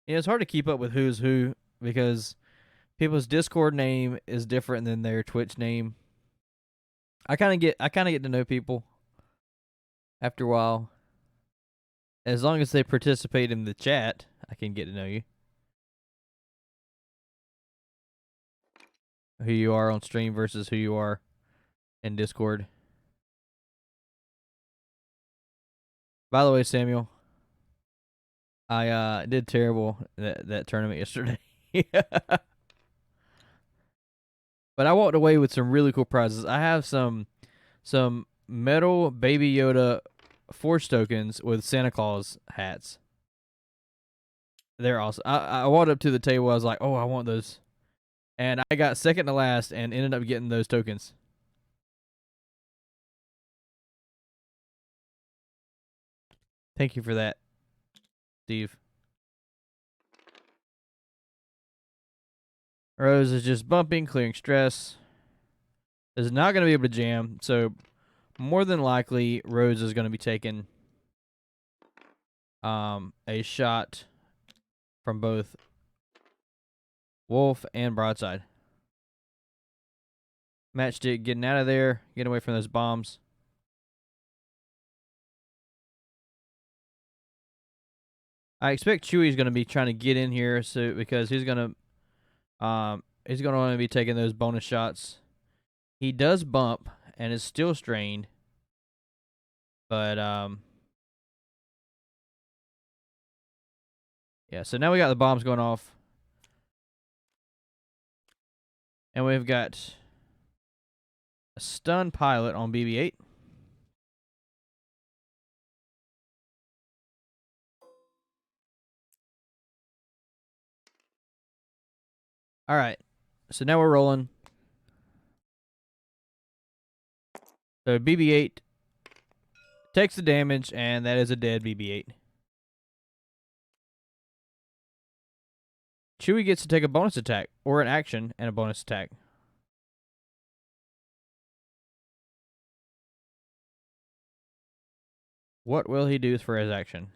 Yeah, it's hard to keep up with who's who because people's Discord name is different than their Twitch name. I kind of get to know people after a while. As long as they participate in the chat, I can get to know you. Who you are on stream versus who you are in Discord. By the way, Samuel, I did terrible that tournament yesterday. But I walked away with some really cool prizes. I have some metal Baby Yoda Force tokens with Santa Claus hats. They're awesome. I walked up to the table. I was like, oh, I want those. And I got second to last and ended up getting those tokens. Thank you for that, Steve. Rose is just bumping, clearing stress. Is not going to be able to jam, so more than likely Rose is going to be taking a shot from both Wolf and Broadside. Matchstick getting out of there, getting away from those bombs. I expect Chewy's going to be trying to get in here, so because he's going to want to be taking those bonus shots. He does bump and is still strained, but yeah. So now we got the bombs going off, and we've got a stun pilot on BB-8. All right, so now we're rolling. So BB-8 takes the damage, and that is a dead BB-8. Chewy gets to take a bonus attack, or an action and a bonus attack. What will he do for his action?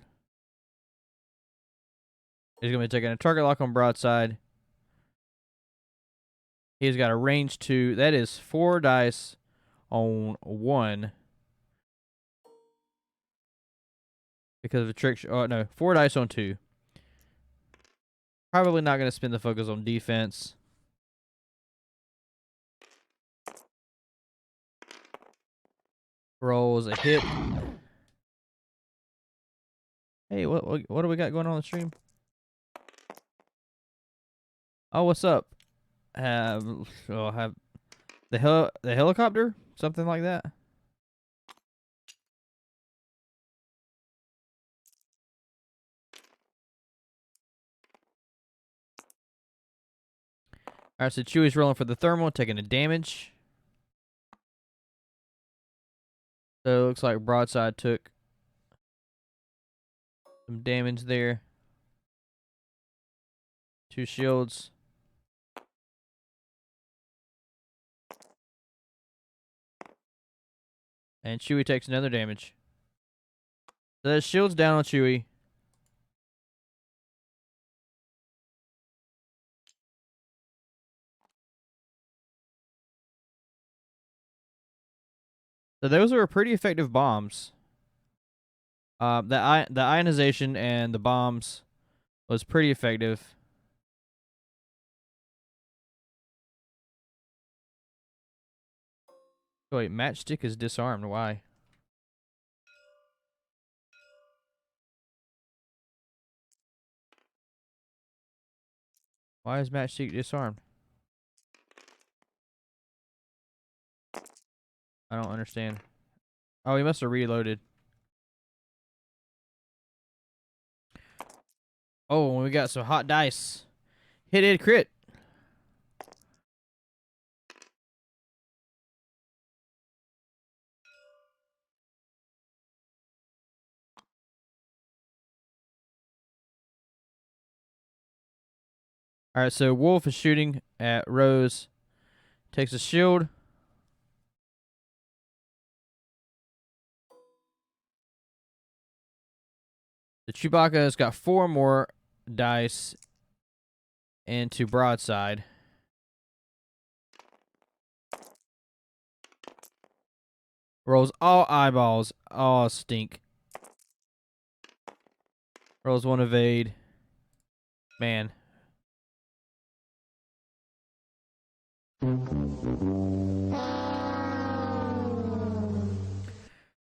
He's going to be taking a target lock on Broadside. He's got a range 2. That is 4 dice on 1. Because of a trick. Oh, no. 4 dice on 2. Probably not going to spend the focus on defense. Rolls a hit. Hey, what do we got going on the stream? Oh, what's up? Have the helicopter? Something like that? Alright, so Chewy's rolling for the thermal, taking a damage. So it looks like Broadside took some damage there. 2 shields. And Chewy takes another damage. So that shield's down on Chewy. So those were pretty effective bombs. The ionization and the bombs was pretty effective. Oh, wait, Matchstick is disarmed. Why? Why is Matchstick disarmed? I don't understand. Oh, he must have reloaded. Oh, we got some hot dice. Hit crit. All right, so Wolf is shooting at Rose. Takes a shield. The Chewbacca has got 4 more dice into Broadside. Rolls all eyeballs. Oh, stink. Rolls one evade. Man.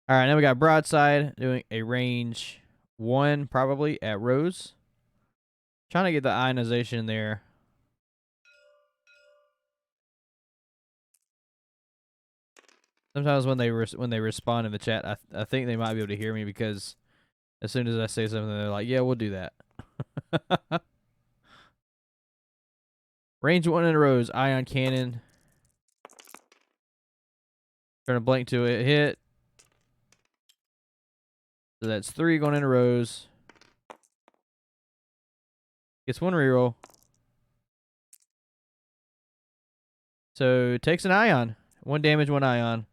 All right, now we got broadside doing a range 1 probably at Rose. Trying to get the ionization there. Sometimes when they respond in the chat, I think they might be able to hear me because as soon as I say something, they're like, "Yeah, we'll do that." Range 1 in a Rose, ion cannon. Turn a blank to it, hit. So that's 3 going in a Rose. Gets 1 reroll. So takes an ion. 1 damage, 1 ion.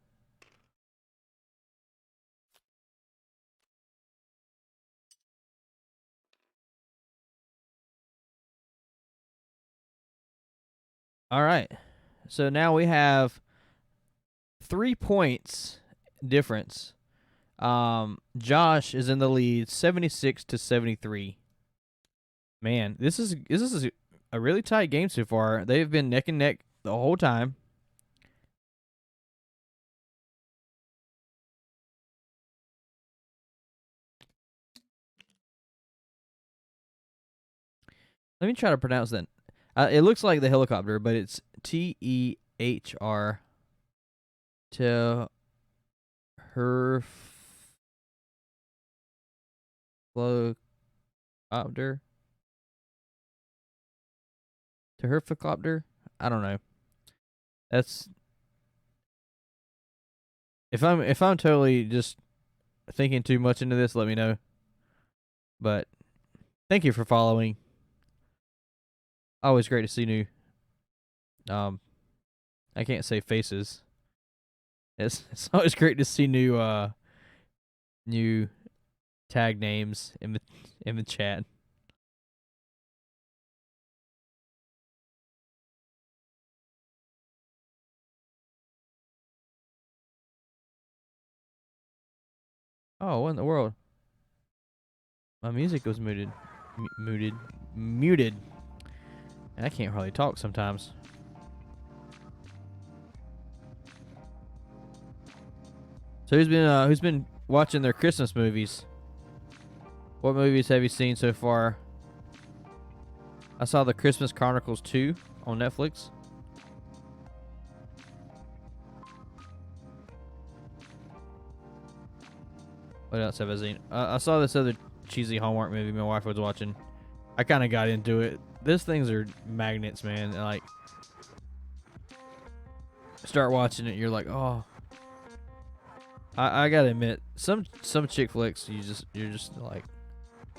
All right. So now we have 3 points difference. Josh is in the lead, 76 to 73. Man, this is a really tight game so far. They've been neck and neck the whole time. Let me try to pronounce that. It looks like the helicopter, but it's T-E-H-R. To her flocopter. To her flocopter? I don't know. That's if I'm totally just thinking too much into this, let me know. But thank you for following. Always great to see new. I can't say faces. It's always great to see new tag names in the chat. Oh, what in the world? My music was muted. Muted. And I can't hardly talk sometimes. So who's been watching their Christmas movies? What movies have you seen so far? I saw the Christmas Chronicles 2 on Netflix. What else have I seen? I saw this other cheesy Hallmark movie my wife was watching. I kind of got into it. These things are magnets, man. Like, start watching it, you're like, oh. I gotta admit, some chick flicks, you're just like,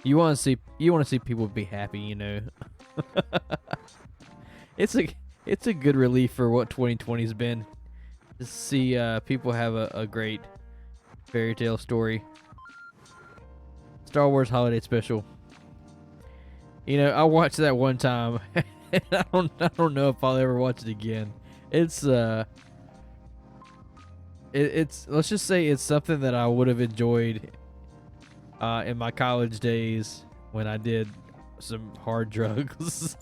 you want to see people be happy, you know. It's a good relief for what 2020's been. To see people have a great fairy tale story. Star Wars Holiday Special. You know, I watched that one time, and I don't know if I'll ever watch it again. It's it's let's just say it's something that I would have enjoyed in my college days when I did some hard drugs.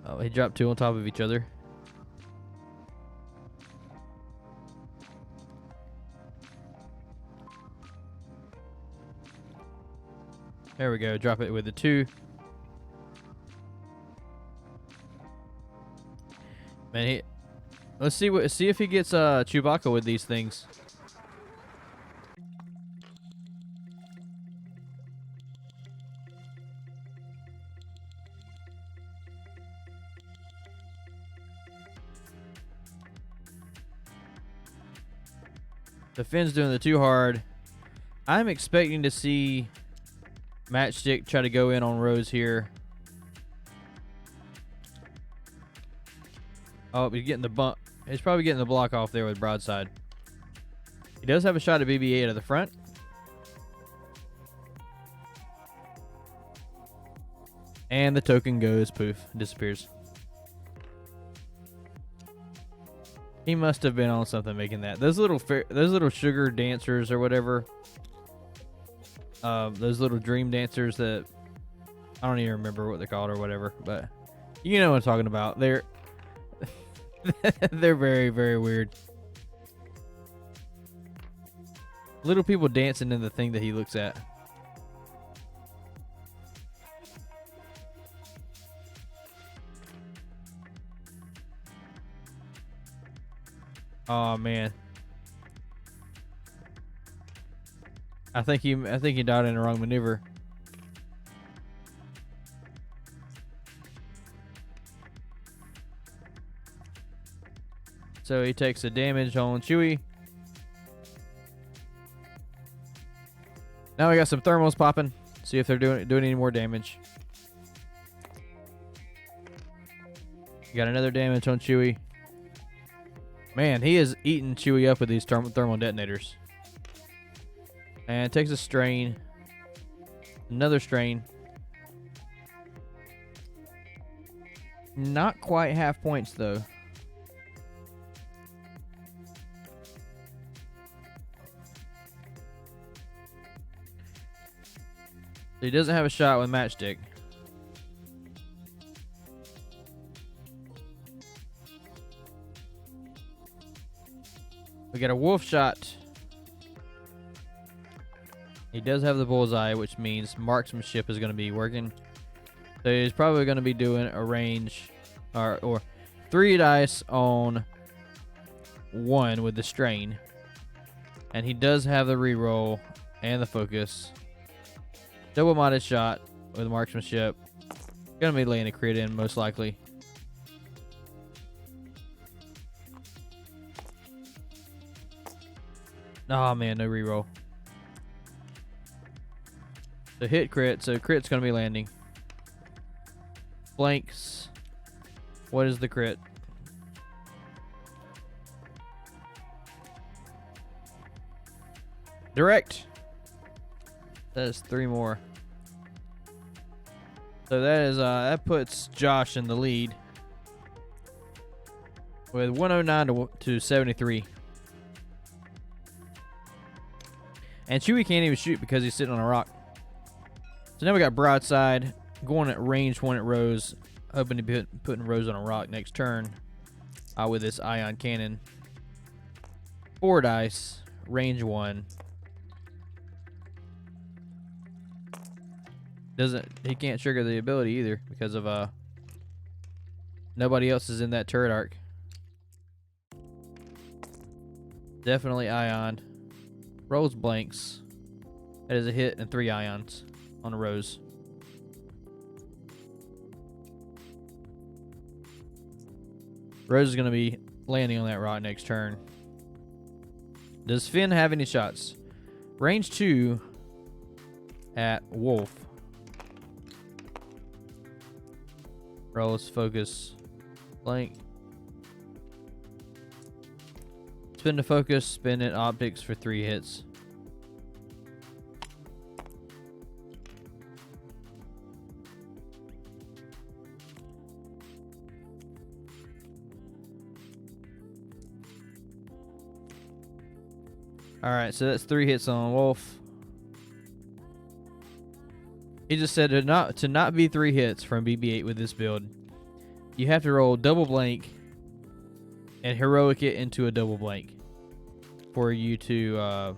Oh, he dropped 2 on top of each other. There we go. Drop it with the 2. Man, let's see if he gets Chewbacca with these things. The Finn's doing the 2 hard. I'm expecting to see Matchstick try to go in on Rose here. Oh, he's getting the bump. He's probably getting the block off there with broadside. He does have a shot at BB-8 out of the front. And the token goes poof, disappears. He must have been on something making that. Those little sugar dancers or whatever. Those little dream dancers that I don't even remember what they're called or whatever, but you know what I'm talking about. They're they're very, very weird. Little people dancing in the thing that he looks at. Oh man. I think he died in the wrong maneuver. So he takes the damage on Chewie. Now we got some thermals popping. See if they're doing any more damage. Got another damage on Chewie. Man, he is eating Chewie up with these thermal detonators. And takes a strain. Another strain. Not quite half points, though. He doesn't have a shot with matchstick. We got a wolf shot. He does have the bullseye, which means marksmanship is going to be working. So he's probably going to be doing a range or 3 dice on 1 with the strain. And he does have the reroll and the focus. Double-minded shot with marksmanship. Going to be laying a crit in, most likely. Oh man, no reroll. So hit crit, so crit's gonna be landing. Blanks. What is the crit? Direct. That is 3 more. So that puts Josh in the lead with 109 to 73. And Chewie can't even shoot because he's sitting on a rock. So now we got broadside going at range 1 at Rose, hoping to be putting Rose on a rock next turn with this ion cannon. 4 dice, range 1. He can't trigger the ability either because of nobody else is in that turret arc. Definitely ioned. Rolls blanks. That is a hit and 3 ions on a Rose. Rose is going to be landing on that rock next turn. Does Finn have any shots? Range 2 at Wolf. Rolls, focus, blank. Spin to focus, spin at optics for 3 hits. Alright, so that's 3 hits on Wolf. He just said to not be 3 hits from BB-8 with this build, you have to roll double blank and heroic it into a double blank for you to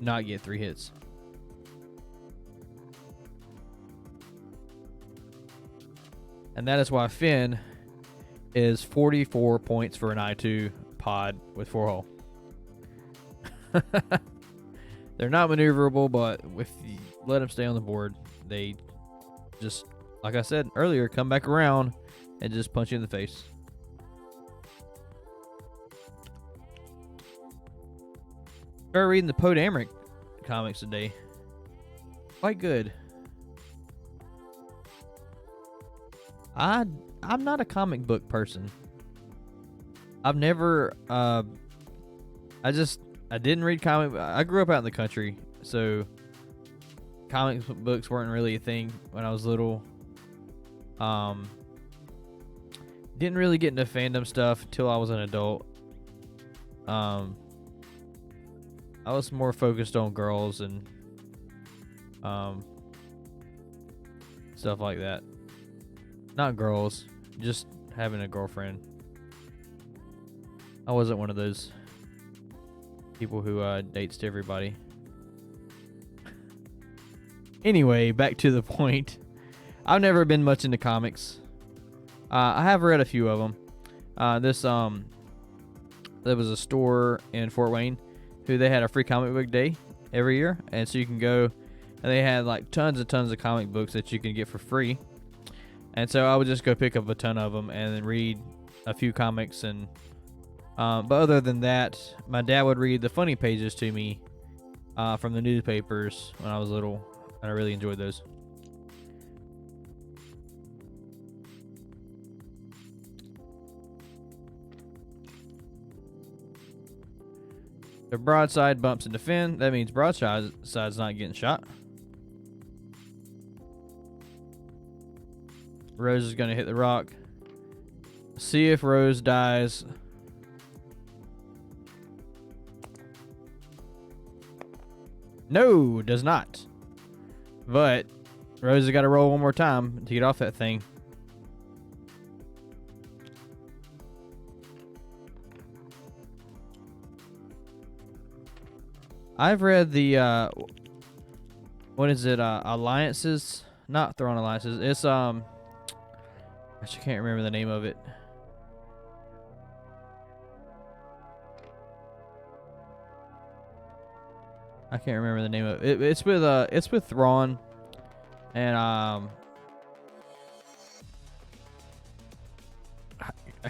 not get 3 hits. And that is why Finn is 44 points for an I2 pod with 4 hull. They're not maneuverable, but if you let them stay on the board, they just, like I said earlier, come back around and just punch you in the face. Started reading the Poe Dameron comics today. Quite good. I'm not a comic book person. I've never I didn't read comic. I grew up out in the country, so comic books weren't really a thing when I was little. Didn't really get into fandom stuff until I was an adult. I was more focused on girls and stuff like that. Not girls, just having a girlfriend. I wasn't one of those people who dates to everybody. Anyway, back to the point. I've never been much into comics. I have read a few of them. There was a store in Fort Wayne who they had a free comic book day every year, and so you can go, and they had like tons and tons of comic books that you can get for free. And so I would just go pick up a ton of them and then read a few comics. And but other than that, my dad would read the funny pages to me from the newspapers when I was little, and I really enjoyed those. The broadside bumps into Finn. That means broadside's not getting shot. Rose is going to hit the rock. See if Rose dies. No, does not. But Rose has got to roll one more time to get off that thing. I've read the what is it? Alliances, not Throne Alliances. It's I actually can't remember the name of it. I can't remember the name of it. It's with Thrawn and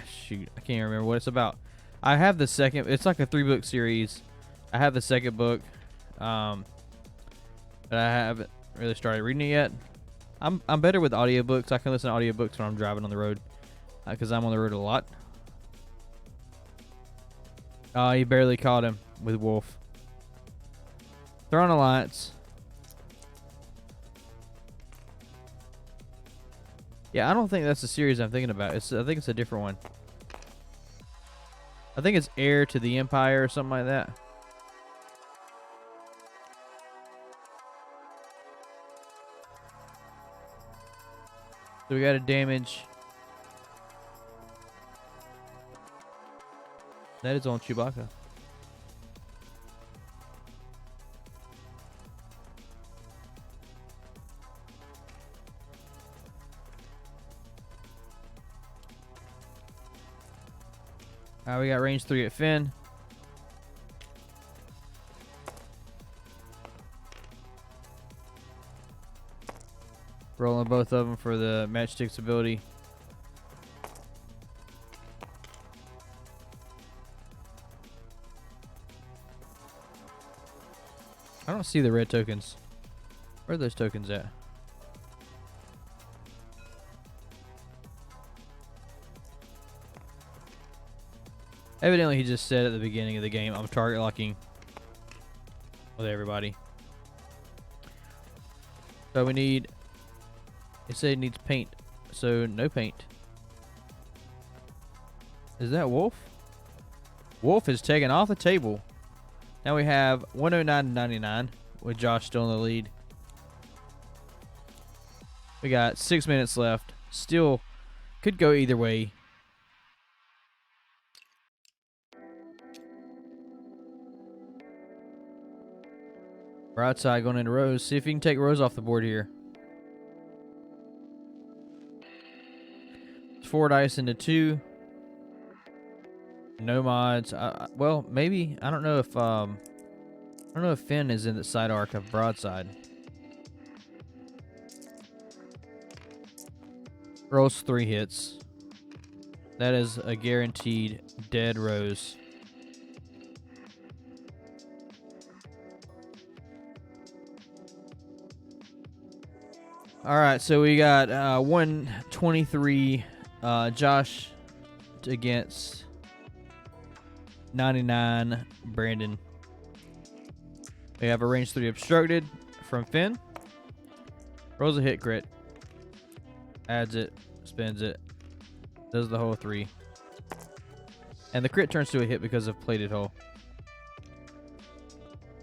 shoot, I can't remember what it's about. I have the second. It's like a 3-book series. I have the second book, but I haven't really started reading it yet. I'm better with audiobooks. I can listen to audiobooks when I'm driving on the road, because I'm on the road a lot. He barely caught him with Wolf. Throne Alliance. Yeah, I don't think that's the series I'm thinking about. I think it's a different one. I think it's Heir to the Empire or something like that. So we got a damage. That is on Chewbacca. We got range 3 at Finn. Rolling both of them for the matchstick's ability. I don't see the red tokens. Where are those tokens at? Evidently, he just said at the beginning of the game, I'm target locking with everybody. So we need... It said it needs paint, so no paint. Is that Wolf? Wolf is taken off the table. Now we have 109.99 with Josh still in the lead. We got 6 minutes left. Still could go either way. Broadside going into Rose. See if you can take Rose off the board here. 4 dice into 2. No mods. Well, maybe. I don't know if Finn is in the side arc of Broadside. Rolls 3 hits. That is a guaranteed dead Rose. All right, so we got 123 Josh against 99 Brandon. We have a range 3 obstructed from Finn. Rolls a hit crit. Adds it. Spins it. Does the whole 3. And the crit turns to a hit because of plated hull.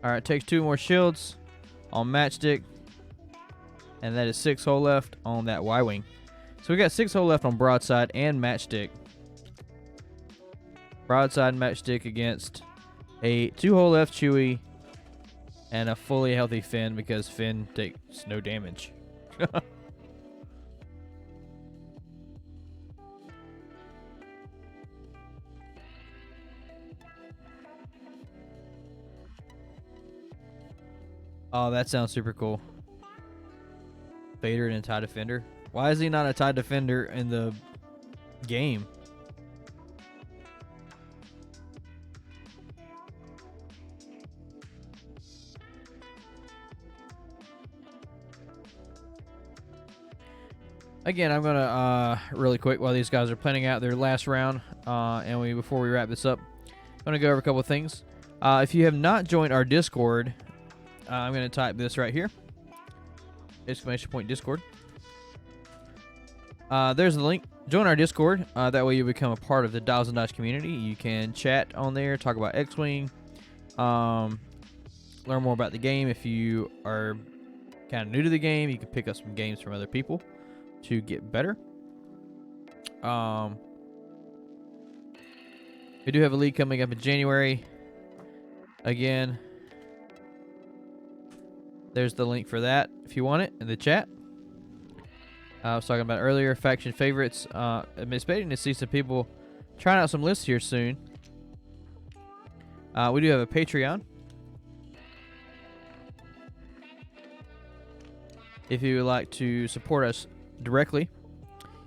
Alright, takes 2 more shields on matchstick. And that is 6 hull left on that Y-wing. So we got 6 hull left on broadside and matchstick. Broadside and matchstick against a 2 hull left Chewie and a fully healthy Finn because Finn takes no damage. Oh, that sounds super cool. Vader and a TIE Defender. Why is he not a TIE Defender in the game? Again, I'm gonna really quick while these guys are planning out their last round, and before we wrap this up, I'm gonna go over a couple of things. If you have not joined our Discord, I'm gonna type this right here: !Discord. There's the link. Join our Discord. That way you become a part of the Dials and Dice community. You can chat on there, talk about X-Wing, learn more about the game. If you are kind of new to the game, you can pick up some games from other people to get better. We do have a league coming up in January. Again, there's the link for that if you want it in the chat. I was talking about earlier, faction favorites. I'm expecting to see some people trying out some lists here soon. We do have a Patreon. If you would like to support us directly,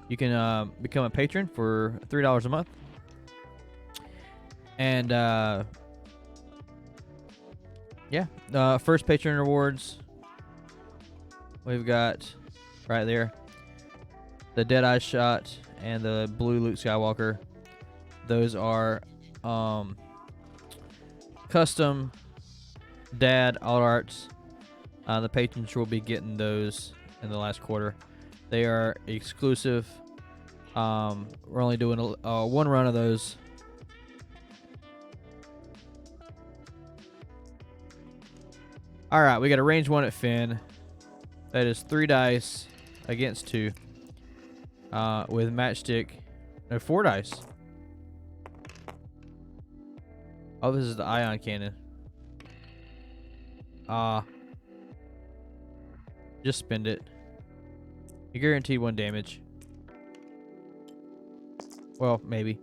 you can become a patron for $3 a month. And yeah, first patron rewards we've got right there: the Deadeye shot and the blue Luke Skywalker. Those are custom dad alt arts. The patrons will be getting those in the last quarter. They are exclusive. We're only doing one run of those. All right, we got a range 1 at Finn. That is 3 dice against 2 with matchstick. No, 4 dice. Oh, this is the ion cannon. Just spend it. You guarantee 1 damage. Well, maybe.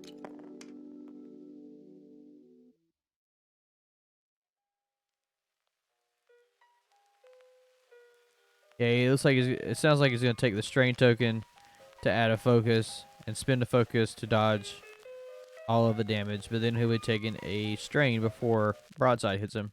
Yeah, it looks like it sounds like he's gonna take the strain token to add a focus and spend a focus to dodge all of the damage, but then he'll be taking a strain before broadside hits him.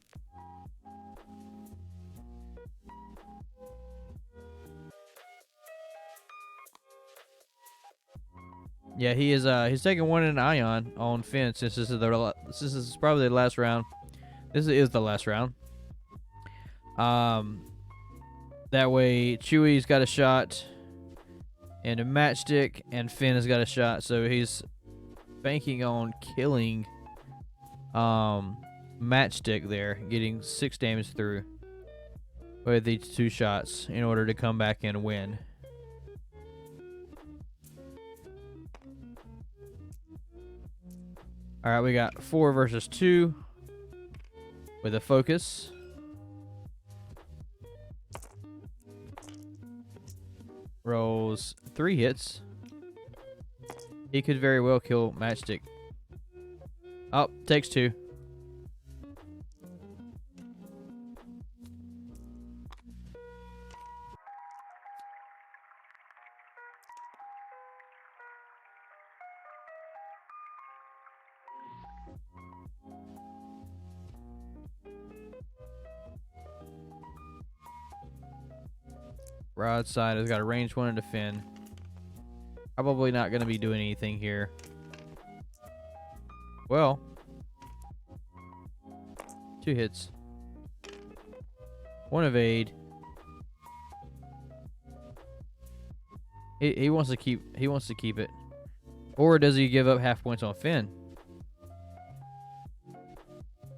Yeah, he is. He's taking 1 in an ion on Finn since this is probably the last round. This is the last round. That way Chewie's got a shot and a matchstick, and Finn has got a shot. So he's banking on killing matchstick there, getting 6 damage through with these 2 shots in order to come back and win. All right, we got 4 versus 2 with a focus. Rolls 3 hits. He could very well kill matchstick. Oh, takes 2. Broadside has got a range 1 to defend. Probably not going to be doing anything here. Well, 2 hits. 1 evade. He wants to keep it. Or does he give up half points on Finn?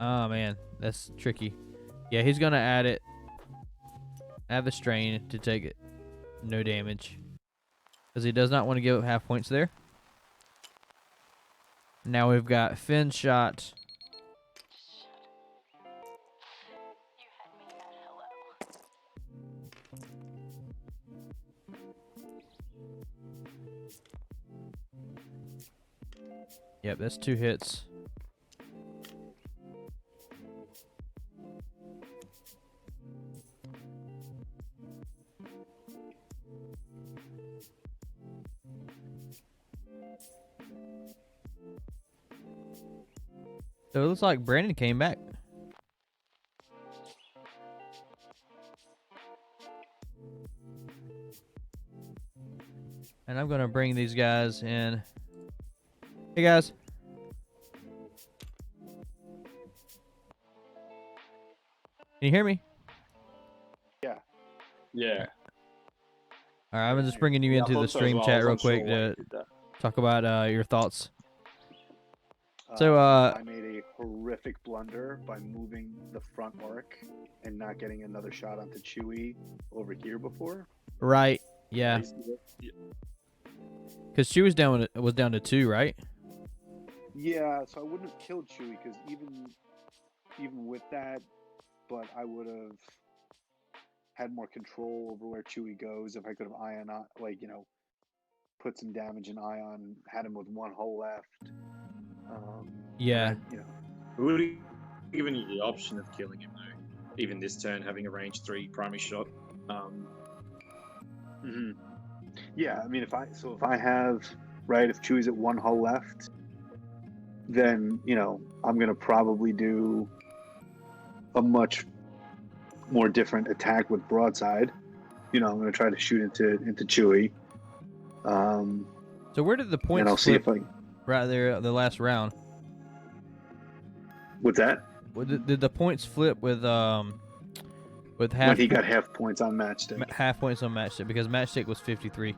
Oh, man. That's tricky. Yeah, he's going to add it. Add the strain to take it. No damage. Because he does not want to give up half points there. Now we've got Finn shot. Yep, that's 2 hits. So it looks like Brandon came back. And I'm going to bring these guys in. Hey, guys. Can you hear me? Yeah. Yeah. All right, I'm just bringing you Yeah, I into the thought so as stream well. chat I real was unsure quick why to you did that. talk about your thoughts. So, I made a horrific blunder by moving the front arc and not getting another shot onto Chewie over here before. Right, yeah, because she was down to 2, right? Yeah, so I wouldn't have killed Chewie because even with that, but I would have had more control over where Chewie goes if I could have put some damage in Ion, had him with 1 hull left. Yeah. We would have given you the option of killing him, though. Even this turn, having a range 3 primary shot. Yeah, I mean, if Chewie's at 1 hull left, then I'm gonna probably do a much more different attack with broadside. I'm gonna try to shoot into Chewie. So where did the points and I'll see if I. right there the last round? What's that? Did the points flip with half? When he got half points on matchstick. Half points on matchstick because matchstick was 53.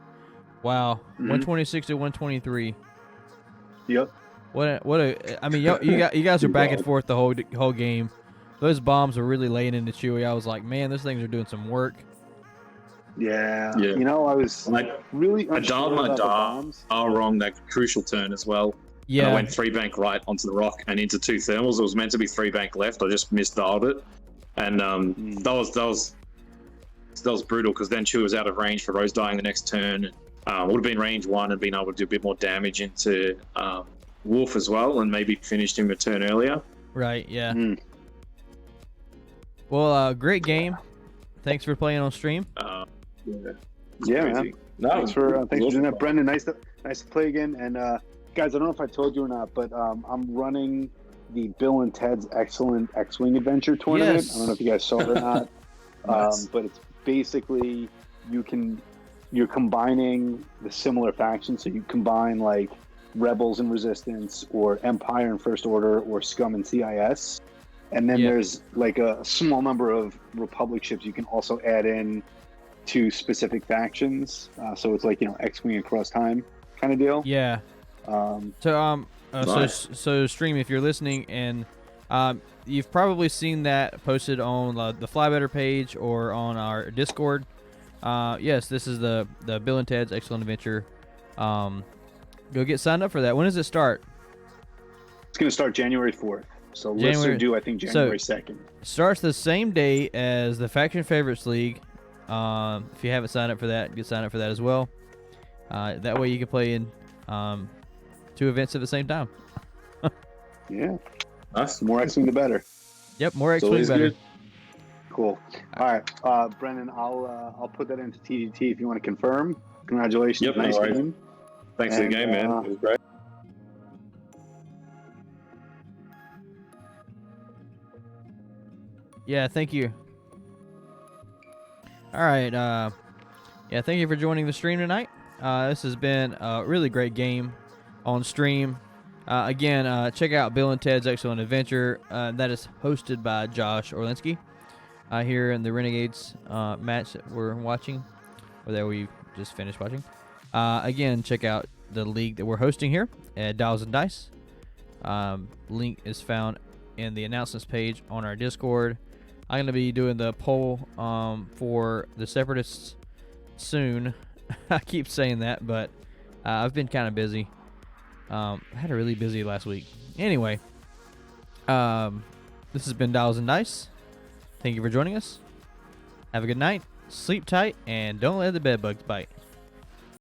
Wow, 126 to 123. Yep. I mean, you guys are back and forth the whole game. Those bombs were really laying into Chewie. I was like, man, those things are doing some work. Yeah. Yeah. I was really I unsure dialed my about the bombs. dial wrong that crucial turn as well. Yeah. And I went 3 bank right onto the rock and into 2 thermals. It was meant to be 3 bank left. I just misdialed it, and that was brutal because then Chewie was out of range for Rose dying the next turn. Would have been range 1 and been able to do a bit more damage into Wolf as well, and maybe finished him a turn earlier. Right. Yeah. Well, great game. Thanks for playing on stream. Yeah, man. No, Thanks for doing that, Brendan. Nice to play again. And guys, I don't know if I told you or not, but I'm running the Bill and Ted's Excellent X-Wing Adventure tournament. Yes. I don't know if you guys saw it or not. Nice. But it's basically you're combining the similar factions. So you combine like Rebels and Resistance, or Empire and First Order, or Scum and CIS. And then there's like a small number of Republic ships you can also add in to specific factions. So it's like, X-Wing across time kind of deal. Yeah. So stream, if you're listening, and you've probably seen that posted on the Fly Better page or on our Discord. Yes, this is the Bill and Ted's Excellent Adventure. Go get signed up for that. When does it start? It's going to start January 4th. So lists are due, I think, January 2nd. Starts the same day as the Faction Favorites League. If you haven't signed up for that, get signed up for that as well. That way you can play in 2 events at the same time. Yeah. Nice. The more X-Wing, the better. Yep, more X-Wing, the better. Good. Cool. All right, Brendan, I'll put that into TDT if you want to confirm. Congratulations. Yep, nice game. Thanks for the game, man. It was great. Yeah, thank you. All right. Thank you for joining the stream tonight. This has been a really great game on stream. Again, check out Bill and Ted's Excellent Adventure. That is hosted by Josh Orlinsky here in the Renegades match that we're watching, or that we just finished watching. Again, check out the league that we're hosting here at Dials and Dice. Link is found in the announcements page on our Discord. I'm going to be doing the poll for the Separatists soon. I keep saying that, but I've been kind of busy. I had a really busy last week. Anyway, this has been Dials and Dice. Thank you for joining us. Have a good night. Sleep tight, and don't let the bed bugs bite.